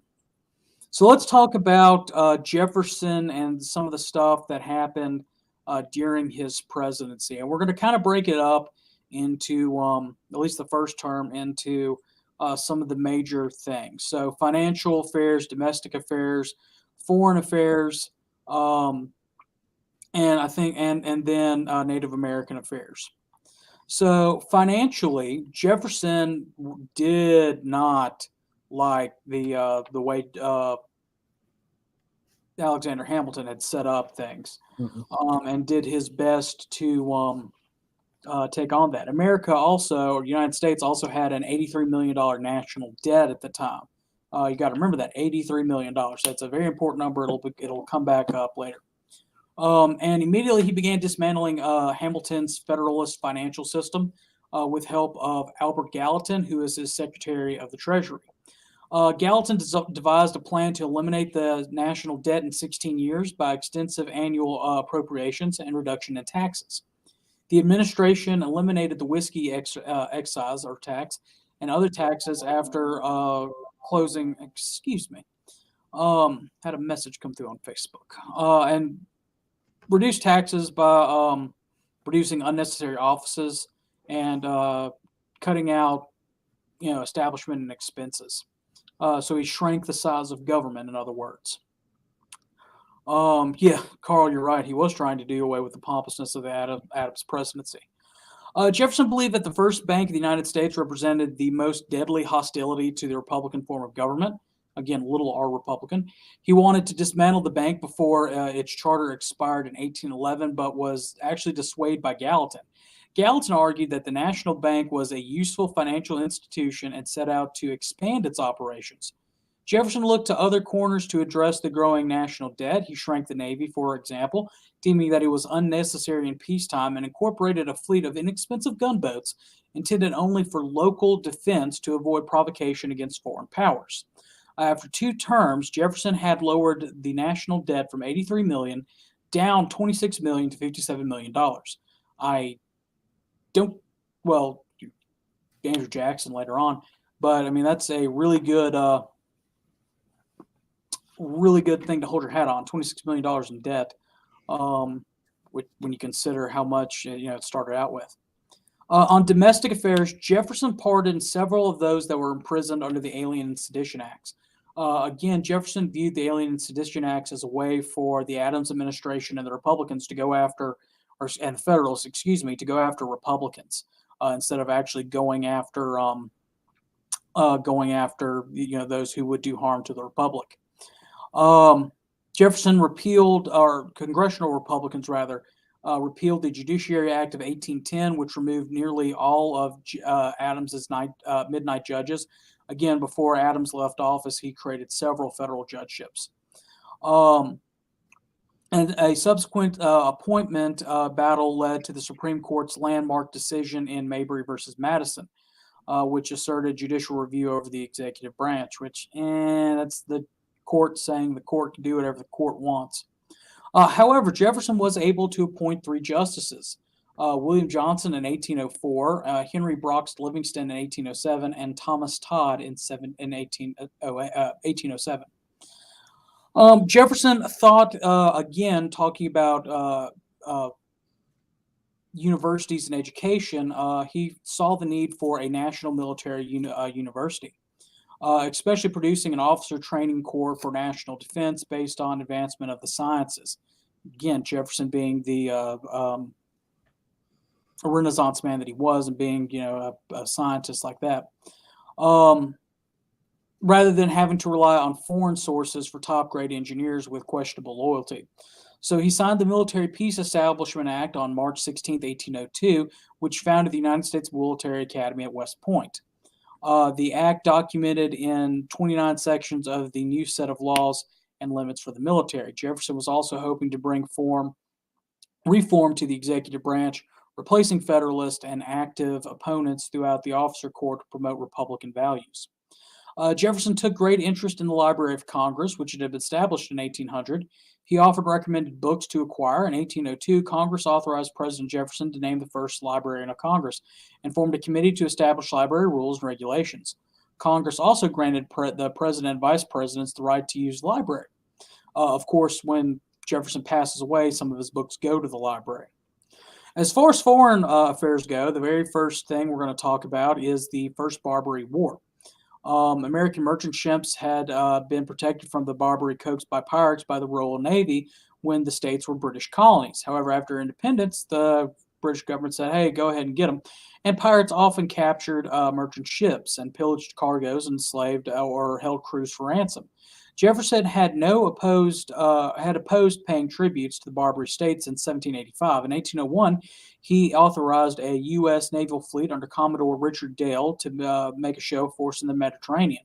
So let's talk about Jefferson and some of the stuff that happened during his presidency. And we're going to kind of break it up into, at least the first term, into some of the major things. So financial affairs, domestic affairs, foreign affairs, and then Native American affairs. So financially, Jefferson did not like the way Alexander Hamilton had set up things, and did his best to take on that. America also, or the United States also, had an $83 million national debt at the time. You got to remember that, $83 million. That's a very important number. It'll come back up later. And immediately he began dismantling Hamilton's Federalist financial system with help of Albert Gallatin, who is his Secretary of the Treasury. Gallatin devised a plan to eliminate the national debt in 16 years by extensive annual appropriations and reduction in taxes. The administration eliminated the whiskey excise or tax and other taxes after closing. Had a message come through on Facebook, and reduced taxes by reducing unnecessary offices and cutting out, establishment and expenses. So he shrank the size of government, in other words. Yeah, Carl, you're right. He was trying to do away with the pompousness of the Adams presidency. Jefferson believed that the first bank of the United States represented the most deadly hostility to the Republican form of government. Again, little r Republican. He wanted to dismantle the bank before its charter expired in 1811, but was actually dissuaded by Gallatin. Gallatin argued that the national bank was a useful financial institution and set out to expand its operations. Jefferson looked to other corners to address the growing national debt. He shrank the Navy, for example, deeming that it was unnecessary in peacetime, and incorporated a fleet of inexpensive gunboats intended only for local defense to avoid provocation against foreign powers. After 2 terms, Jefferson had lowered the national debt from 83 million down 26 million to 57 million dollars. I don't, well, Andrew Jackson later on, but I mean that's a really good thing to hold your hat on. $26 million in debt, when you consider how much it started out with. On domestic affairs, Jefferson pardoned several of those that were imprisoned under the Alien and Sedition Acts. Again, Jefferson viewed the Alien and Sedition Acts as a way for the Adams administration and the Republicans to go after, and the Federalists, to go after Republicans instead of actually going after those who would do harm to the Republic. Jefferson repealed, or congressional Republicans rather, repealed the Judiciary Act of 1810, which removed nearly all of Adams's midnight judges. Again, before Adams left office, he created several federal judgeships. And a subsequent appointment battle led to the Supreme Court's landmark decision in Mabry versus Madison, which asserted judicial review over the executive branch, which, that's the court saying the court can do whatever the court wants. However, Jefferson was able to appoint 3 justices, William Johnson in 1804, Henry Brox Livingston in 1807, and Thomas Todd in 1807. Jefferson thought, again, talking about universities and education, he saw the need for a national military university. Especially producing an officer training corps for national defense based on advancement of the sciences. Again, Jefferson being the Renaissance man that he was, and being a scientist like that, rather than having to rely on foreign sources for top grade engineers with questionable loyalty. So he signed the Military Peace Establishment Act on March 16, 1802, which founded the United States Military Academy at West Point. The act documented in 29 sections of the new set of laws and limits for the military. Jefferson was also hoping to bring reform to the executive branch, replacing Federalist and active opponents throughout the officer corps to promote Republican values. Jefferson took great interest in the Library of Congress, which had been established in 1800. He offered recommended books to acquire. In 1802, Congress authorized President Jefferson to name the first librarian of Congress and formed a committee to establish library rules and regulations. Congress also granted the president and vice presidents the right to use the library. Of course, when Jefferson passes away, some of his books go to the library. As far as foreign affairs go, the very first thing we're going to talk about is the First Barbary War. American merchant ships had been protected from the Barbary coasts by pirates by the Royal Navy when the states were British colonies. However, after independence, the British government said, hey, go ahead and get them. And pirates often captured merchant ships and pillaged cargoes, enslaved or held crews for ransom. Jefferson had opposed paying tributes to the Barbary states in 1785. In 1801, he authorized a U.S. naval fleet under Commodore Richard Dale to make a show of force in the Mediterranean,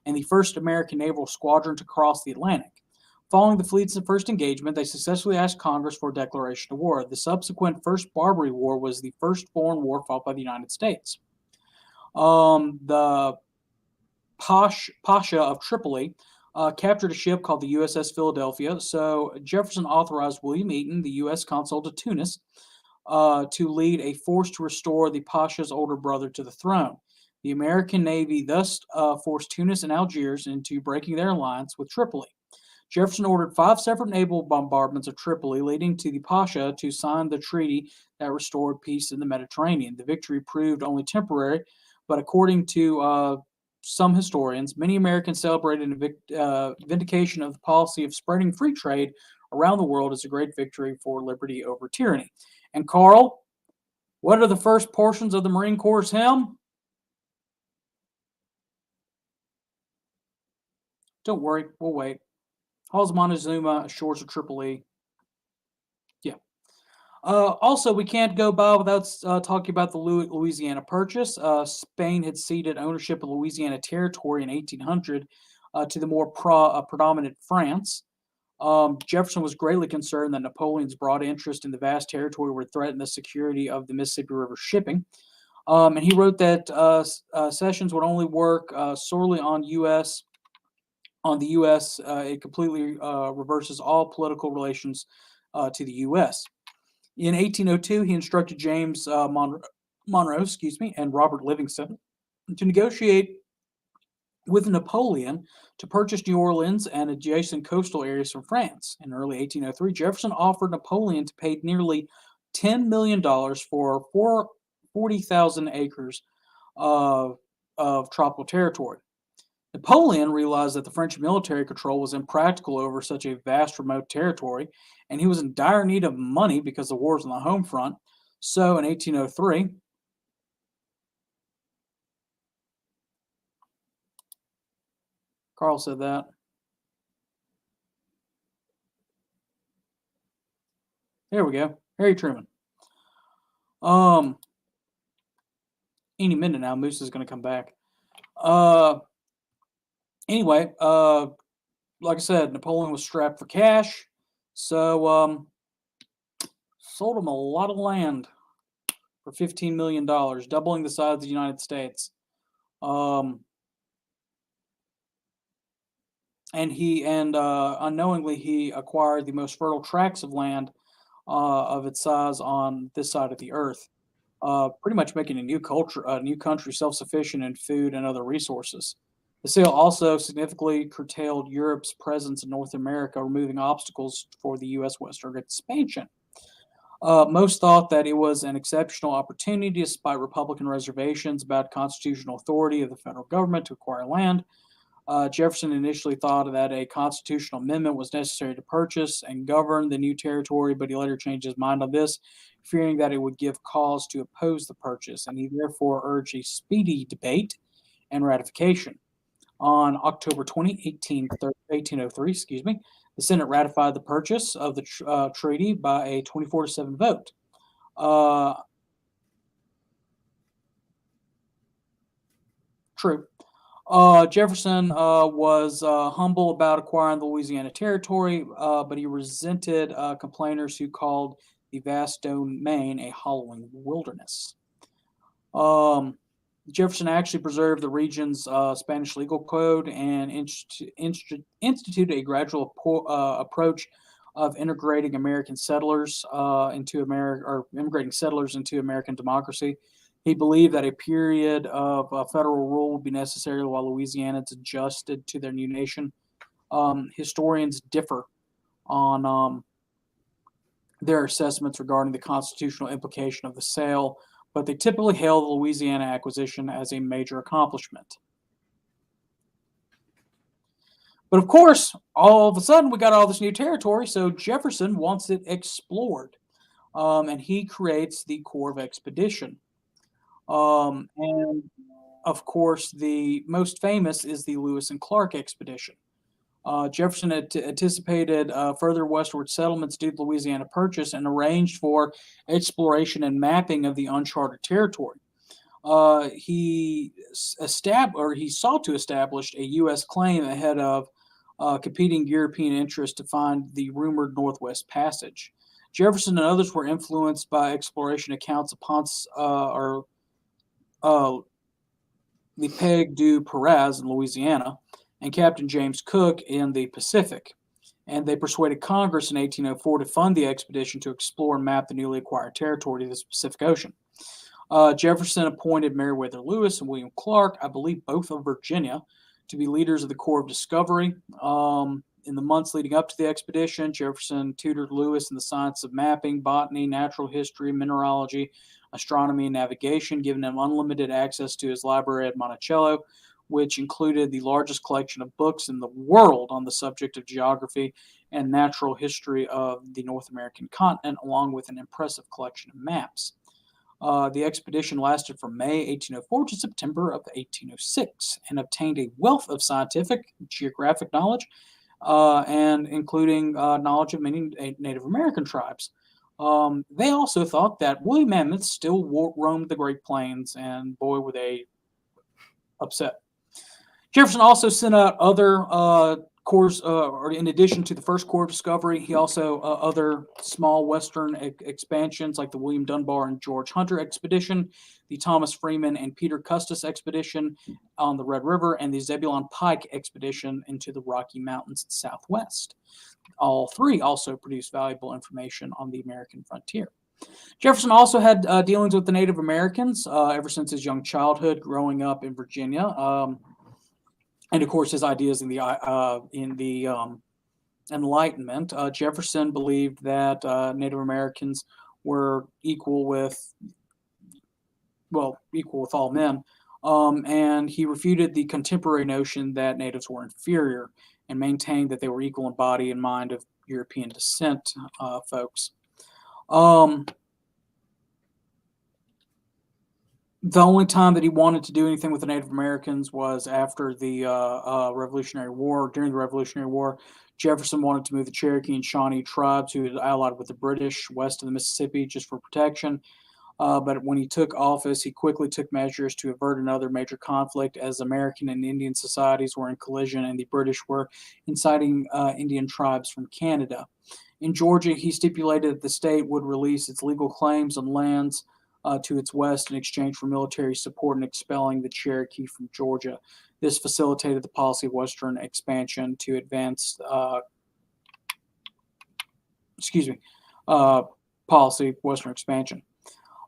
and the first American naval squadron to cross the Atlantic. Following the fleet's first engagement, they successfully asked Congress for a declaration of war. The subsequent First Barbary War was the first foreign war fought by the United States. The Pasha of Tripoli captured a ship called the USS Philadelphia, so Jefferson authorized William Eaton, the U.S. consul to Tunis, to lead a force to restore the Pasha's older brother to the throne. The American Navy thus forced Tunis and Algiers into breaking their alliance with Tripoli. Jefferson ordered 5 separate naval bombardments of Tripoli, leading to the Pasha to sign the treaty that restored peace in the Mediterranean. The victory proved only temporary, but according to some historians, many Americans celebrated a vindication of the policy of spreading free trade around the world as a great victory for liberty over tyranny. And Carl, what are the first portions of the Marine Corps hymn? Don't worry, we'll wait. Halls Montezuma, shores of Tripoli. Yeah. Also, we can't go by without talking about the Louisiana Purchase. Spain had ceded ownership of Louisiana Territory in 1800 to the more predominant France. Jefferson was greatly concerned that Napoleon's broad interest in the vast territory would threaten the security of the Mississippi River shipping. And he wrote that cessions would only work solely on U.S. On the U.S., it completely reverses all political relations to the U.S. In 1802, he instructed James Monroe, and Robert Livingston to negotiate with Napoleon to purchase New Orleans and adjacent coastal areas from France. In early 1803, Jefferson offered Napoleon to pay nearly $10 million for 40,000 acres of tropical territory. Napoleon realized that the French military control was impractical over such a vast remote territory, and he was in dire need of money because the war was on the home front. So in 1803, Carl said that. There we go. Harry Truman. Any minute now, Moose is going to come back. Anyway, like I said, Napoleon was strapped for cash, so sold him a lot of land for $15 million, doubling the size of the United States. And unknowingly he acquired the most fertile tracts of land of its size on this side of the earth, pretty much making a new country self-sufficient in food and other resources. The sale also significantly curtailed Europe's presence in North America, removing obstacles for the U.S. western expansion. Most thought that it was an exceptional opportunity, despite Republican reservations about constitutional authority of the federal government to acquire land. Jefferson initially thought that a constitutional amendment was necessary to purchase and govern the new territory, but he later changed his mind on this, fearing that it would give cause to oppose the purchase, and he therefore urged a speedy debate and ratification. On October 20, 1803, the Senate ratified the purchase of the treaty by a 24-7 vote. True. Jefferson was humble about acquiring the Louisiana Territory, but he resented complainers who called the vast domain a hollowing wilderness. Jefferson actually preserved the region's Spanish legal code and instituted a gradual approach of integrating American settlers into American democracy. He believed that a period of federal rule would be necessary while Louisianans adjusted to their new nation. Historians differ on their assessments regarding the constitutional implication of the sale, but they typically hail the Louisiana acquisition as a major accomplishment. But of course, all of a sudden, we got all this new territory, so Jefferson wants it explored, and he creates the Corps of Expedition. And of course, the most famous is the Lewis and Clark expedition. Jefferson anticipated further westward settlements due to the Louisiana Purchase and arranged for exploration and mapping of the uncharted territory. He sought to establish a U.S. claim ahead of competing European interests to find the rumored Northwest Passage. Jefferson and others were influenced by exploration accounts of Ponce Lepage du Perez in Louisiana and Captain James Cook in the Pacific, and they persuaded Congress in 1804 to fund the expedition to explore and map the newly acquired territory to the Pacific Ocean. Jefferson appointed Meriwether Lewis and William Clark, I believe both of Virginia, to be leaders of the Corps of Discovery. In the months leading up to the expedition, Jefferson tutored Lewis in the science of mapping, botany, natural history, mineralogy, astronomy, and navigation, giving him unlimited access to his library at Monticello, which included the largest collection of books in the world on the subject of geography and natural history of the North American continent, along with an impressive collection of maps. The expedition lasted from May 1804 to September of 1806 and obtained a wealth of scientific, geographic knowledge, and including knowledge of many Native American tribes. They also thought that woolly mammoths still roamed the Great Plains, and boy, were they upset. Jefferson also sent out other corps, or in addition to the first corps discovery, he also other small western expansions like the William Dunbar and George Hunter expedition, the Thomas Freeman and Peter Custis expedition on the Red River, and the Zebulon Pike expedition into the Rocky Mountains Southwest. All three also produced valuable information on the American frontier. Jefferson also had dealings with the Native Americans ever since his young childhood, growing up in Virginia. And of course, his ideas in the Enlightenment. Jefferson believed that Native Americans were equal with all men, and he refuted the contemporary notion that natives were inferior, and maintained that they were equal in body and mind of European descent folks. The only time that he wanted to do anything with the Native Americans was after the Revolutionary War. During the Revolutionary War, Jefferson wanted to move the Cherokee and Shawnee tribes, who had allied with the British west of the Mississippi, just for protection. But when he took office, he quickly took measures to avert another major conflict, as American and Indian societies were in collision and the British were inciting Indian tribes from Canada. In Georgia, he stipulated that the state would release its legal claims on lands to its west in exchange for military support and expelling the Cherokee from Georgia. This facilitated the policy of western expansion to advance policy of western expansion.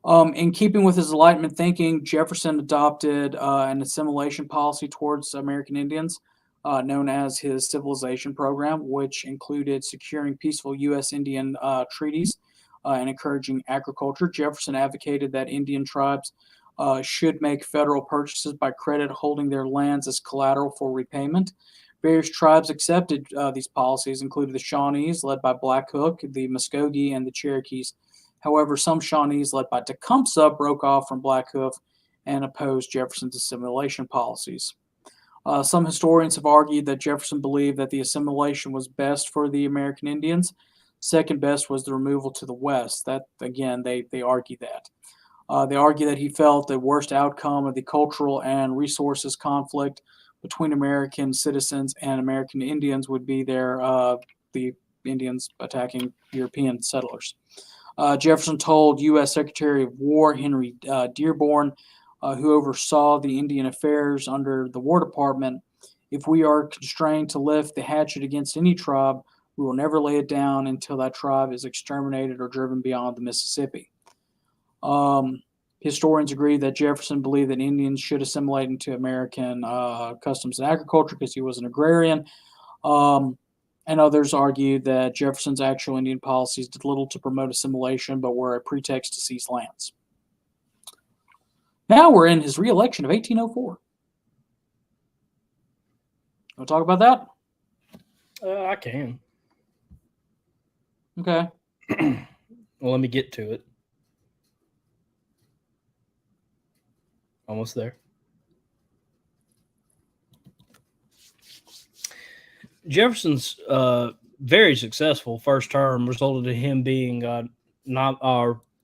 In keeping with his Enlightenment thinking, Jefferson adopted an assimilation policy towards American Indians, known as his civilization program, which included securing peaceful U.S. Indian treaties and encouraging agriculture. Jefferson advocated that Indian tribes should make federal purchases by credit, holding their lands as collateral for repayment. Various tribes accepted these policies, including the Shawnees, led by Black Hawk, the Muskogee, and the Cherokees. However, some Shawnees, led by Tecumseh, broke off from Black Hoof and opposed Jefferson's assimilation policies. Some historians have argued that Jefferson believed that the assimilation was best for the American Indians. Second best was the removal to the west. That, again, they argue that. They argue that he felt the worst outcome of the cultural and resources conflict between American citizens and American Indians would be the Indians attacking European settlers. Jefferson told U.S. Secretary of War Henry Dearborn, who oversaw the Indian affairs under the War Department, "If we are constrained to lift the hatchet against any tribe, we will never lay it down until that tribe is exterminated or driven beyond the Mississippi." Historians agree that Jefferson believed that Indians should assimilate into American customs and agriculture because he was an agrarian. And others argue that Jefferson's actual Indian policies did little to promote assimilation, but were a pretext to seize lands. Now we're in his re-election of 1804. Want to talk about that? I can. Okay. Well, let me get to it. Almost there. Jefferson's very successful first term resulted in him being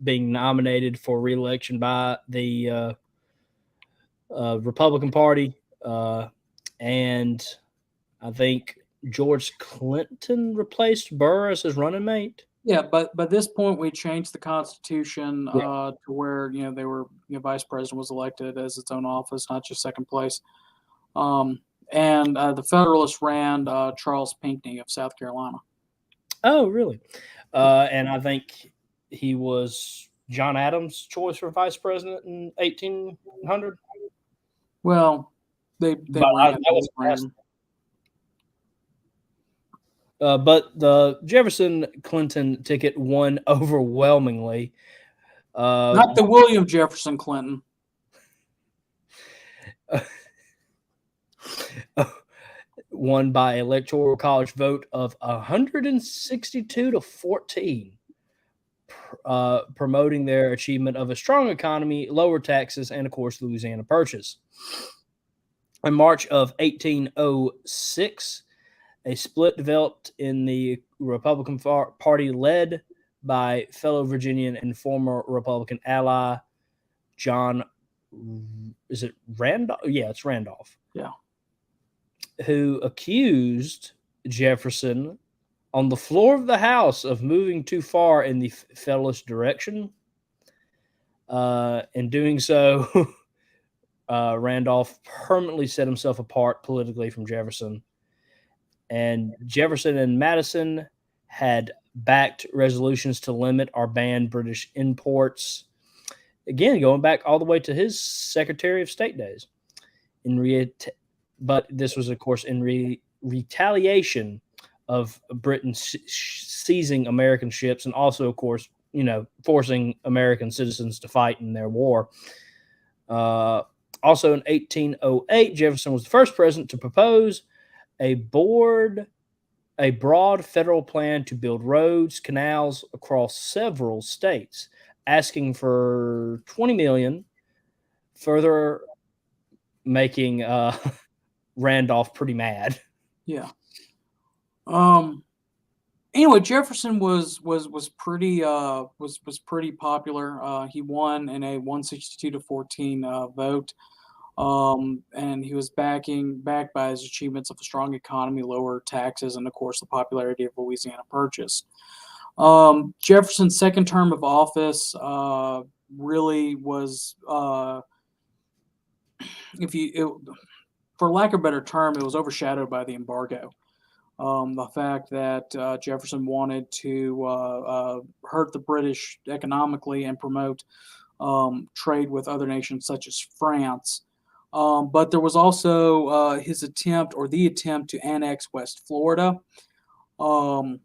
being nominated for re-election by the Republican Party, and I think George Clinton replaced Burr as his running mate. Yeah, but by this point we changed the Constitution to where they were vice president was elected as its own office, not just second place. And the Federalists ran Charles Pinckney of South Carolina. Oh, really? And I think he was John Adams' choice for vice president in 1800. Well, they but the Jefferson Clinton ticket won overwhelmingly. Not the William Jefferson Clinton. won by electoral college vote of 162 to 14, promoting their achievement of a strong economy, lower taxes, and, of course, Louisiana Purchase. In March of 1806, a split developed in the Republican Party led by fellow Virginian and former Republican ally John, is it Randolph? Yeah, it's Randolph. Yeah. Who accused Jefferson on the floor of the House of moving too far in the Federalist direction. In doing so, Randolph permanently set himself apart politically from Jefferson. And Jefferson and Madison had backed resolutions to limit or ban British imports. Again, going back all the way to his Secretary of State days. But this was, of course, in retaliation of Britain seizing American ships and also, of course, forcing American citizens to fight in their war. Also in 1808, Jefferson was the first president to propose a broad federal plan to build roads, canals across several states, asking for $20 million, further making Randolph pretty mad. Yeah. Anyway, Jefferson was pretty popular. He won in a 162 to 14 vote. And he was backed by his achievements of a strong economy, lower taxes, and of course the popularity of Louisiana Purchase. Jefferson's second term of office really was, for lack of a better term, it was overshadowed by the embargo. The fact that Jefferson wanted to hurt the British economically and promote trade with other nations such as France. But there was also his attempt to annex West Florida. That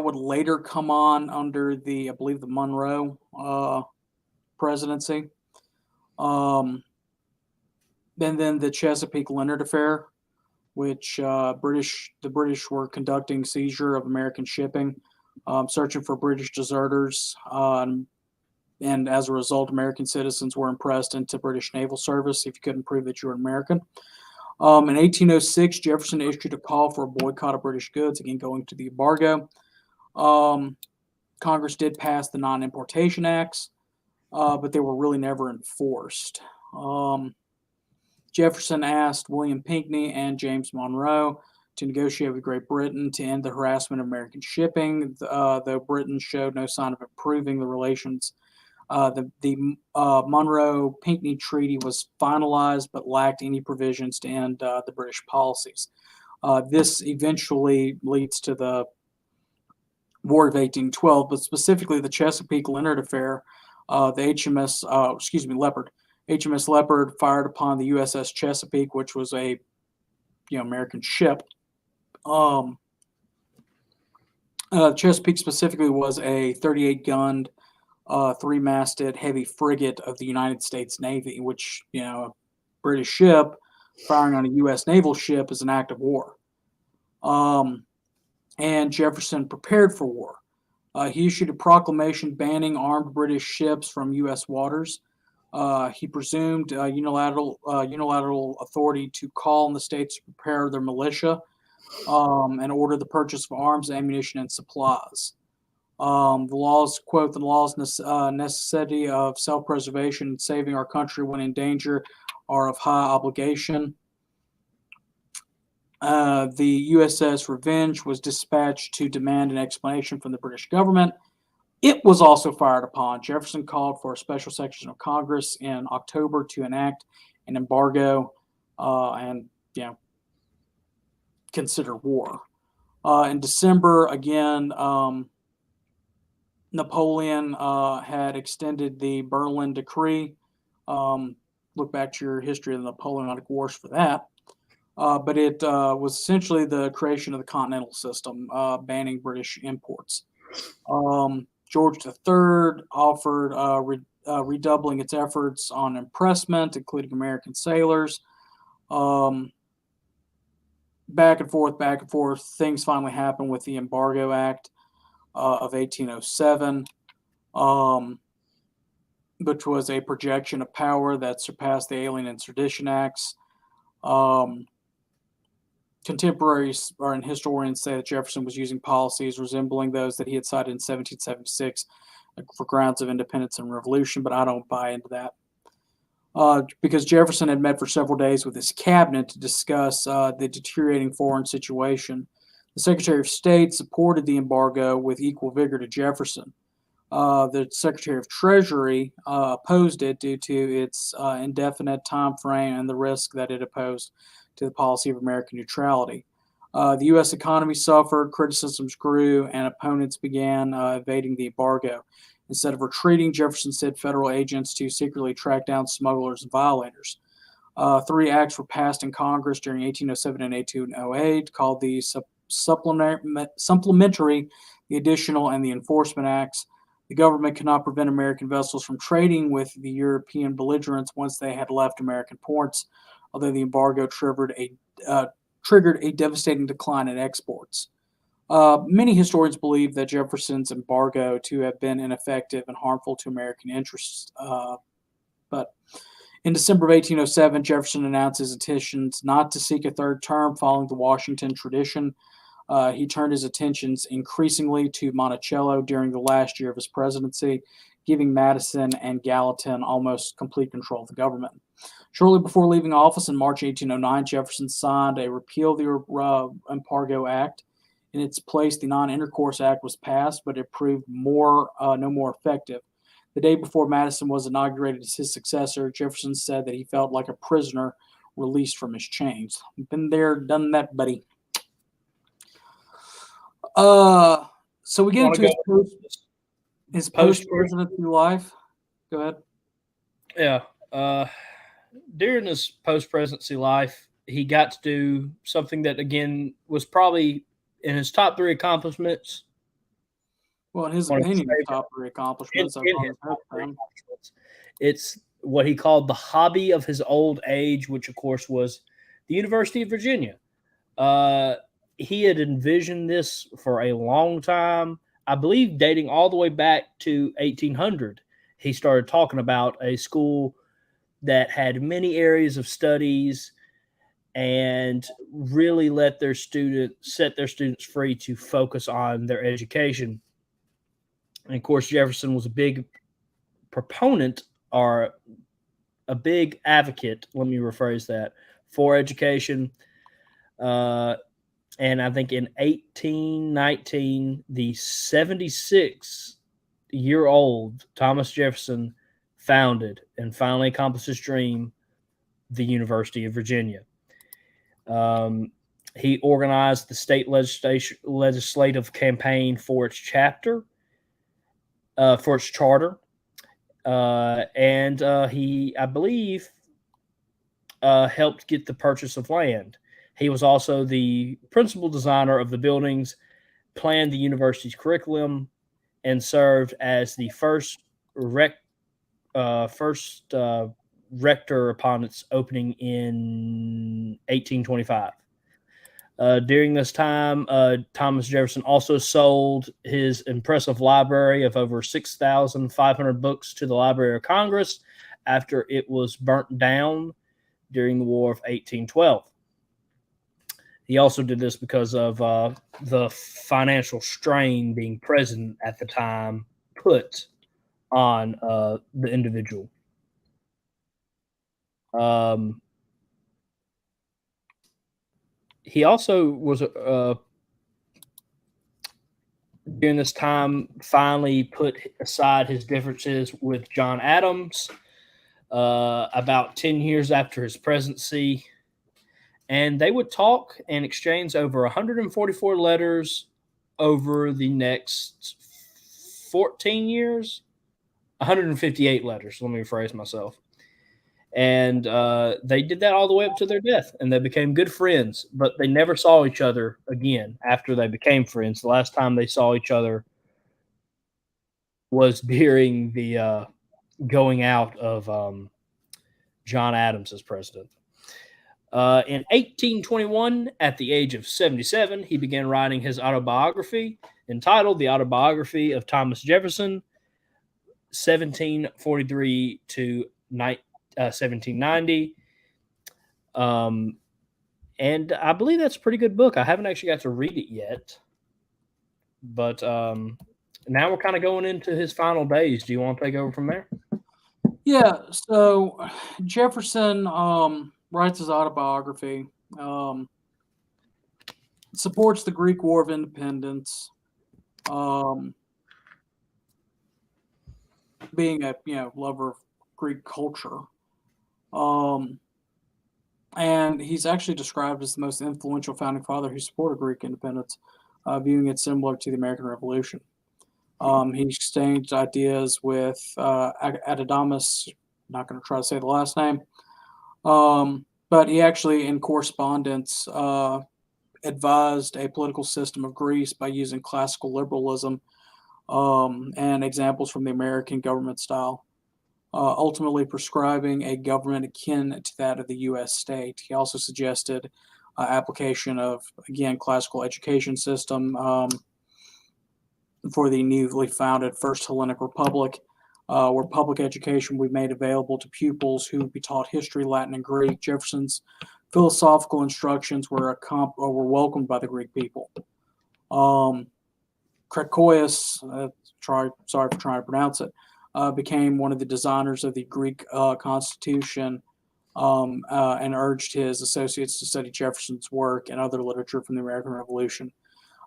would later come on under I believe the Monroe presidency. And then the Chesapeake-Leonard affair, which the British were conducting seizure of American shipping, searching for British deserters. And as a result, American citizens were impressed into British naval service if you couldn't prove that you were American. In 1806, Jefferson issued a call for a boycott of British goods, again going to the embargo. Congress did pass the Non-Importation Acts, but they were really never enforced. Jefferson asked William Pinckney and James Monroe to negotiate with Great Britain to end the harassment of American shipping, though Britain showed no sign of improving the relations. The Monroe-Pinckney Treaty was finalized but lacked any provisions to end the British policies. This eventually leads to the War of 1812, but specifically the Chesapeake-Leonard affair. The HMS Leopard fired upon the USS Chesapeake, which was a American ship. Chesapeake specifically was a 38-gun, three-masted heavy frigate of the United States Navy, which, a British ship firing on a U.S. naval ship is an act of war. And Jefferson prepared for war. He issued a proclamation banning armed British ships from U.S. waters. He presumed unilateral authority to call on the states to prepare their militia and order the purchase of arms, ammunition, and supplies. The laws, quote, the laws necessity of self-preservation and saving our country when in danger are of high obligation. The USS Revenge was dispatched to demand an explanation from the British government. It was also fired upon. Jefferson called for a special section of Congress in October to enact an embargo and consider war. In December, again, Napoleon had extended the Berlin Decree. Look back to your history of the Napoleonic Wars for that. But it was essentially the creation of the Continental System, banning British imports. George III offered redoubling its efforts on impressment, including American sailors. back and forth, back and forth. Things finally happened with the Embargo Act of 1807, which was a projection of power that surpassed the Alien and Sedition Acts. Contemporaries and historians say that Jefferson was using policies resembling those that he had cited in 1776 for grounds of independence and revolution, but I don't buy into that. Because Jefferson had met for several days with his cabinet to discuss the deteriorating foreign situation. The Secretary of State supported the embargo with equal vigor to Jefferson. The Secretary of Treasury opposed it due to its indefinite time frame and the risk that it opposed to the policy of American neutrality. The U.S. economy suffered, criticisms grew, and opponents began evading the embargo. Instead of retreating, Jefferson sent federal agents to secretly track down smugglers and violators. 3 acts were passed in Congress during 1807 and 1808 called the Supplementary, the Additional, and the Enforcement Acts. The government could not prevent American vessels from trading with the European belligerents once they had left American ports, although the embargo triggered a devastating decline in exports. Many historians believe that Jefferson's embargo to have been ineffective and harmful to American interests. But in December of 1807, Jefferson announced his intentions not to seek a third term following the Washington tradition. He turned his attentions increasingly to Monticello during the last year of his presidency, giving Madison and Gallatin almost complete control of the government. Shortly before leaving office in March 1809, Jefferson signed a repeal of the Embargo Act. In its place, the Non-Intercourse Act was passed, but it proved no more effective. The day before Madison was inaugurated as his successor, Jefferson said that he felt like a prisoner released from his chains. Been there, done that, buddy. So we get into his post-presidency life. Go ahead. Yeah. During his post-presidency life, he got to do something that, again, was probably in his top 3 accomplishments. Well, in his opinion, top 3 accomplishments. It's what he called the hobby of his old age, which, of course, was the University of Virginia. He had envisioned this for a long time, I believe dating all the way back to 1800. He started talking about a school that had many areas of studies and really set their students free to focus on their education. And of course, Jefferson was a big proponent or a big advocate, let me rephrase that, for education. And I think in 1819, the 76-year-old Thomas Jefferson founded and finally accomplished his dream, the University of Virginia. He organized the state legislative campaign for its charter. And he, I believe, helped get the purchase of land. He was also the principal designer of the buildings, planned the university's curriculum, and served as the first rector upon its opening in 1825. During this time, Thomas Jefferson also sold his impressive library of over 6,500 books to the Library of Congress after it was burnt down during the War of 1812. He also did this because of the financial strain being present at the time put on the individual. He also was during this time finally put aside his differences with John Adams about 10 years after his presidency, and they would talk and exchange over 144 letters over the next 14 years. 158 letters, let me rephrase myself. And they did that all the way up to their death, and they became good friends, but they never saw each other again after they became friends. The last time they saw each other was during the going out of John Adams as president. In 1821, at the age of 77, he began writing his autobiography entitled The Autobiography of Thomas Jefferson, 1743 to 1790. And I believe that's a pretty good book. I haven't actually got to read it yet. But now we're kind of going into his final days. Do you want to take over from there? Yeah, so Jefferson writes his autobiography, supports the Greek War of Independence, being a lover of Greek culture, and he's actually described as the most influential founding father who supported Greek independence, viewing it similar to the American Revolution. He exchanged ideas with Adamus. Not going to try to say the last name, but he actually, in correspondence, advised a political system of Greece by using classical liberalism and examples from the American government style, ultimately prescribing a government akin to that of the U.S. state. He also suggested application of, again, classical education system for the newly founded First Hellenic Republic, where public education would be made available to pupils who would be taught history, Latin, and Greek. Jefferson's philosophical instructions were welcomed by the Greek people. Krakoius, sorry for trying to pronounce it, became one of the designers of the Greek Constitution and urged his associates to study Jefferson's work and other literature from the American Revolution.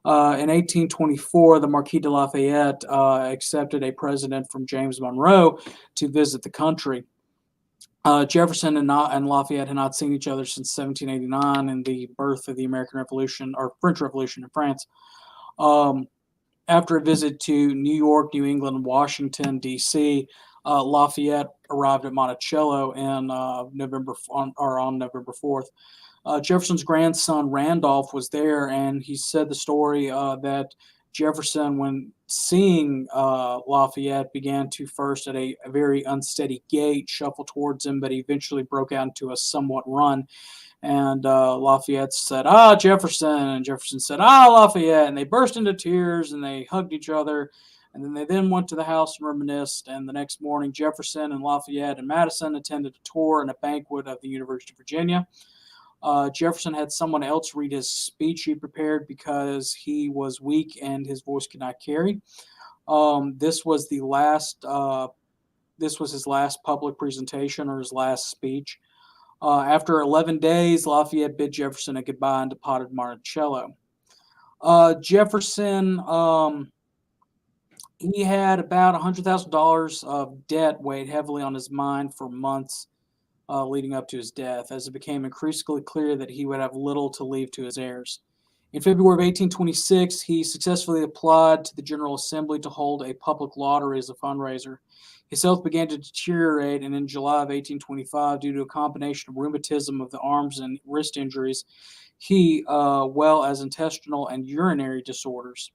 In 1824, the Marquis de Lafayette accepted a president from James Monroe to visit the country. Jefferson and Lafayette had not seen each other since 1789 and the birth of the American Revolution, or French Revolution in France. After a visit to New York, New England, and Washington, D.C., Lafayette arrived at Monticello on November 4th. Jefferson's grandson Randolph was there, and he said the story that Jefferson, when seeing Lafayette, began to first at a very unsteady gait shuffle towards him, but he eventually broke out into a somewhat run. And Lafayette said, "Ah, Jefferson," and Jefferson said, "Ah, Lafayette," and they burst into tears and they hugged each other. And then they went to the house and reminisced. And the next morning, Jefferson and Lafayette and Madison attended a tour and a banquet of the University of Virginia. Jefferson had someone else read his speech he prepared because he was weak and his voice could not carry. This was his last public presentation, or his last speech. After 11 days, Lafayette bid Jefferson a goodbye and departed Monticello. Jefferson, he had about $100,000 of debt weighed heavily on his mind for months leading up to his death, as it became increasingly clear that he would have little to leave to his heirs. In February of 1826, he successfully applied to the General Assembly to hold a public lottery as a fundraiser. His health began to deteriorate, and in July of 1825, due to a combination of rheumatism of the arms and wrist injuries, well as intestinal and urinary disorders.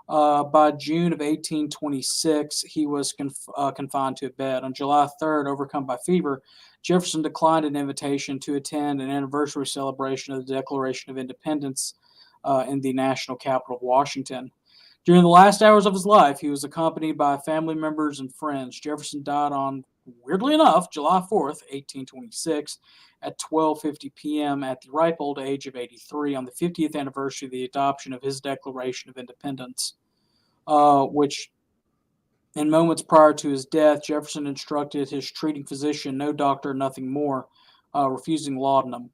By June of 1826, he was confined to a bed. On July 3rd, overcome by fever, Jefferson declined an invitation to attend an anniversary celebration of the Declaration of Independence in the national capital of Washington. During the last hours of his life, he was accompanied by family members and friends. Jefferson died on, weirdly enough, July 4th, 1826, at 12:50 p.m. at the ripe old age of 83 on the 50th anniversary of the adoption of his Declaration of Independence, which in moments prior to his death, Jefferson instructed his treating physician, "No doctor, nothing more," refusing laudanum.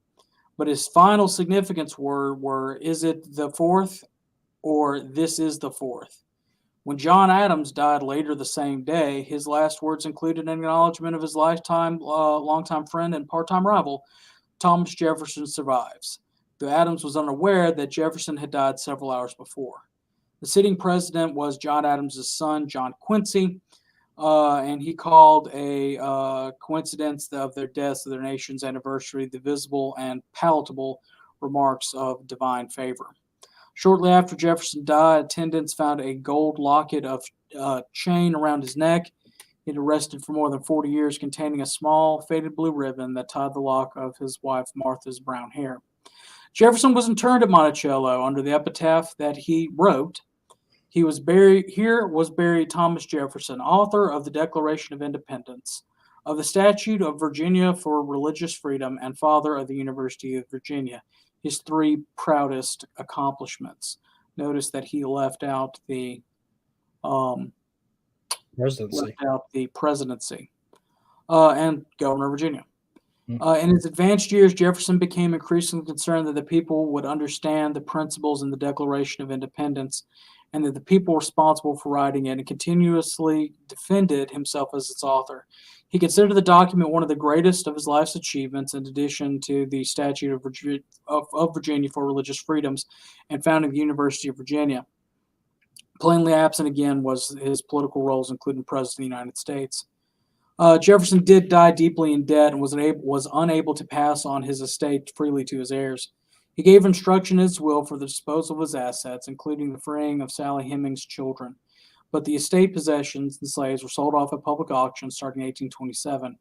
But his final significance were, "Is it the fourth?" or "This is the fourth." When John Adams died later the same day, his last words included an acknowledgement of his longtime friend and part-time rival, Thomas Jefferson survives, though Adams was unaware that Jefferson had died several hours before. The sitting president was John Adams' son, John Quincy, and he called a coincidence of their deaths of their nation's anniversary the visible and palatable remarks of divine favor. Shortly after Jefferson died, attendants found a gold locket of chain around his neck. He'd arrested for more than 40 years, containing a small, faded blue ribbon that tied the lock of his wife Martha's brown hair. Jefferson was interred at Monticello under the epitaph that he wrote. Here was buried Thomas Jefferson, author of the Declaration of Independence, of the Statute of Virginia for Religious Freedom, and father of the University of Virginia, his three proudest accomplishments. Notice that he left out the presidency and governor of Virginia. In his advanced years, Jefferson became increasingly concerned that the people would understand the principles in the Declaration of Independence and that the people responsible for writing it, and continuously defended himself as its author. He considered the document one of the greatest of his life's achievements, in addition to the Statute of Virginia for Religious Freedoms and founding the University of Virginia. Plainly absent again was his political roles, including President of the United States. Jefferson did die deeply in debt and was unable to pass on his estate freely to his heirs. He gave instruction in his will for the disposal of his assets, including the freeing of Sally Hemings' children. But the estate possessions and slaves were sold off at public auction starting in 1827.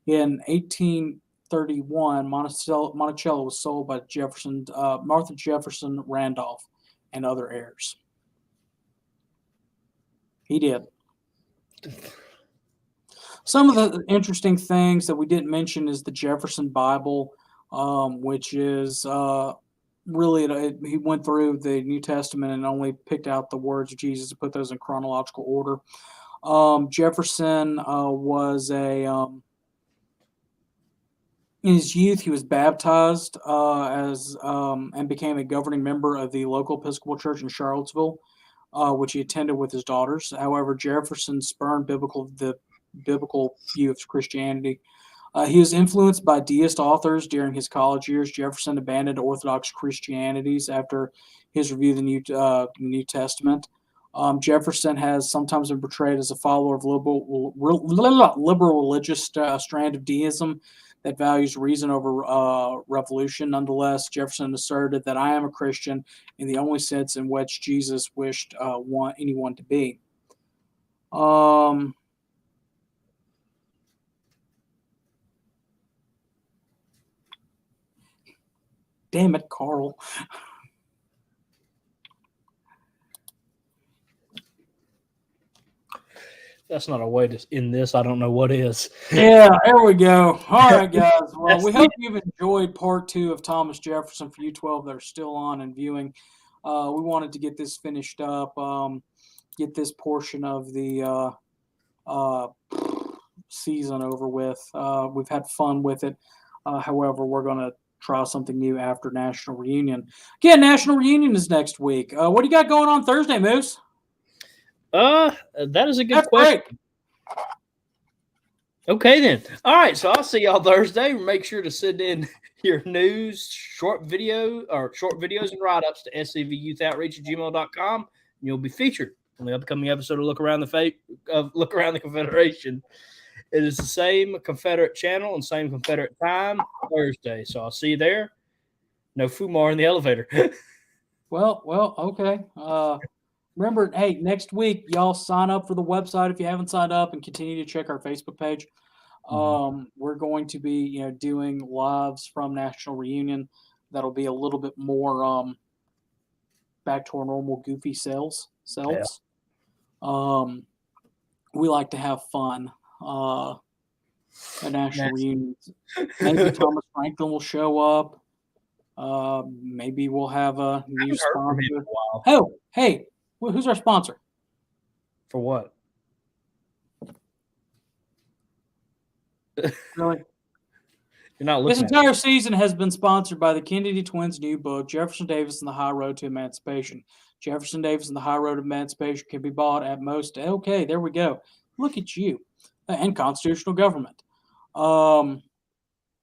In 1831, Monticello was sold by Martha Jefferson Randolph and other heirs. He did. Some of the interesting things that we didn't mention is the Jefferson Bible, which is really, he went through the New Testament and only picked out the words of Jesus and put those in chronological order. Jefferson was in his youth, he was baptized and became a governing member of the local Episcopal Church in Charlottesville, which he attended with his daughters. However, Jefferson spurned the biblical view of Christianity. He was influenced by deist authors during his college years. Jefferson abandoned Orthodox Christianities after his review of the New Testament. Jefferson has sometimes been portrayed as a follower of liberal religious strand of deism that values reason over revolution. Nonetheless, Jefferson asserted that I am a Christian in the only sense in which Jesus wished anyone to be. Damn it, Carl. That's not a way to end this. I don't know what is. Yeah, there we go. All right, guys. Well, we hope you've enjoyed part 2 of Thomas Jefferson for you 12 that are still on and viewing. We wanted to get this finished up, get this portion of the season over with. We've had fun with it. However, we're going to try something new after National Reunion. Again, National Reunion is next week. What do you got going on Thursday, Moose? That is a good question. Great. Okay, then. All right, so I'll see y'all Thursday. Make sure to send in your news, short videos and write-ups to scvyouth@gmail.com, and you'll be featured on the upcoming episode of Look Around the Confederation. It is the same Confederate channel and same Confederate time Thursday, so I'll see you there. No Fumar in the elevator. Well, okay. Remember, hey, next week, y'all sign up for the website if you haven't signed up, and continue to check our Facebook page. We're going to be, doing lives from National Reunion. That'll be a little bit more back to our normal goofy selves. Yeah. We like to have fun at National Reunions. Maybe Thomas Franklin will show up. Maybe we'll have a new sponsor. Oh, hey. Who's our sponsor? For what? Really? You're not looking. This entire season has been sponsored by the Kennedy twins' new book, Jefferson Davis and the High Road to Emancipation. Jefferson Davis and the High Road to Emancipation can be bought at most. Okay, there we go. Look at you. And constitutional government.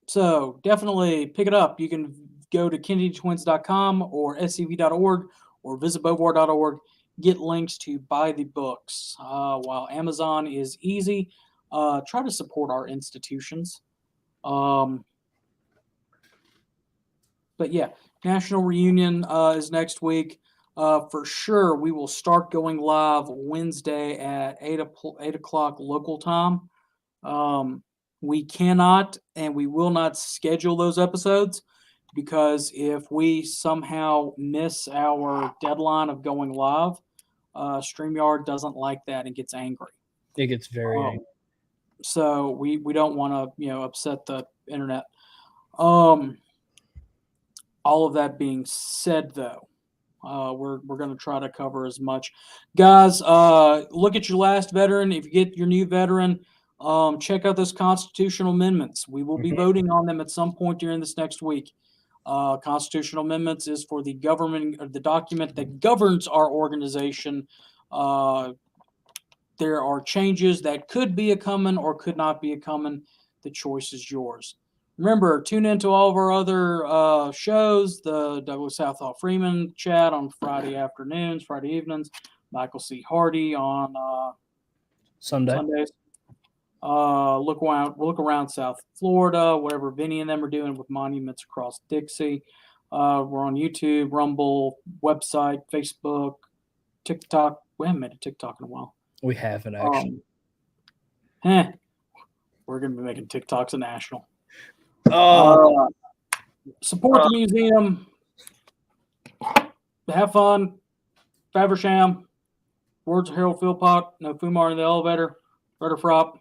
So definitely pick it up. You can go to kennedytwins.com or scv.org or visit bovar.org. Get links to buy the books. While Amazon is easy, try to support our institutions. But yeah, National Reunion is next week. For sure, we will start going live Wednesday at 8 o'clock local time. We cannot and we will not schedule those episodes because if we somehow miss our deadline of going live, StreamYard doesn't like that and gets angry. It gets very angry. So we don't want to upset the internet. All of that being said, though, we're going to try to cover as much. Guys, look at your last veteran. If you get your new veteran, check out those constitutional amendments. We will be voting on them at some point during this next week. Constitutional amendments is for the government, or the document that governs our organization. There are changes that could be a coming or could not be a coming. The choice is yours. Remember, tune into all of our other shows, the Douglas Southall Freeman chat on Friday afternoons, Friday evenings, Michael C. Hardy on Sundays. Look around South Florida, whatever Vinny and them are doing with Monuments Across Dixie. We're on YouTube, Rumble, website, Facebook, TikTok. We haven't made a TikTok in a while. We haven't actually. We're going to be making TikToks a national. Support the museum. Have fun. Faversham. Words of Harold Philpott. No Fumar in the elevator. Rudder Frop.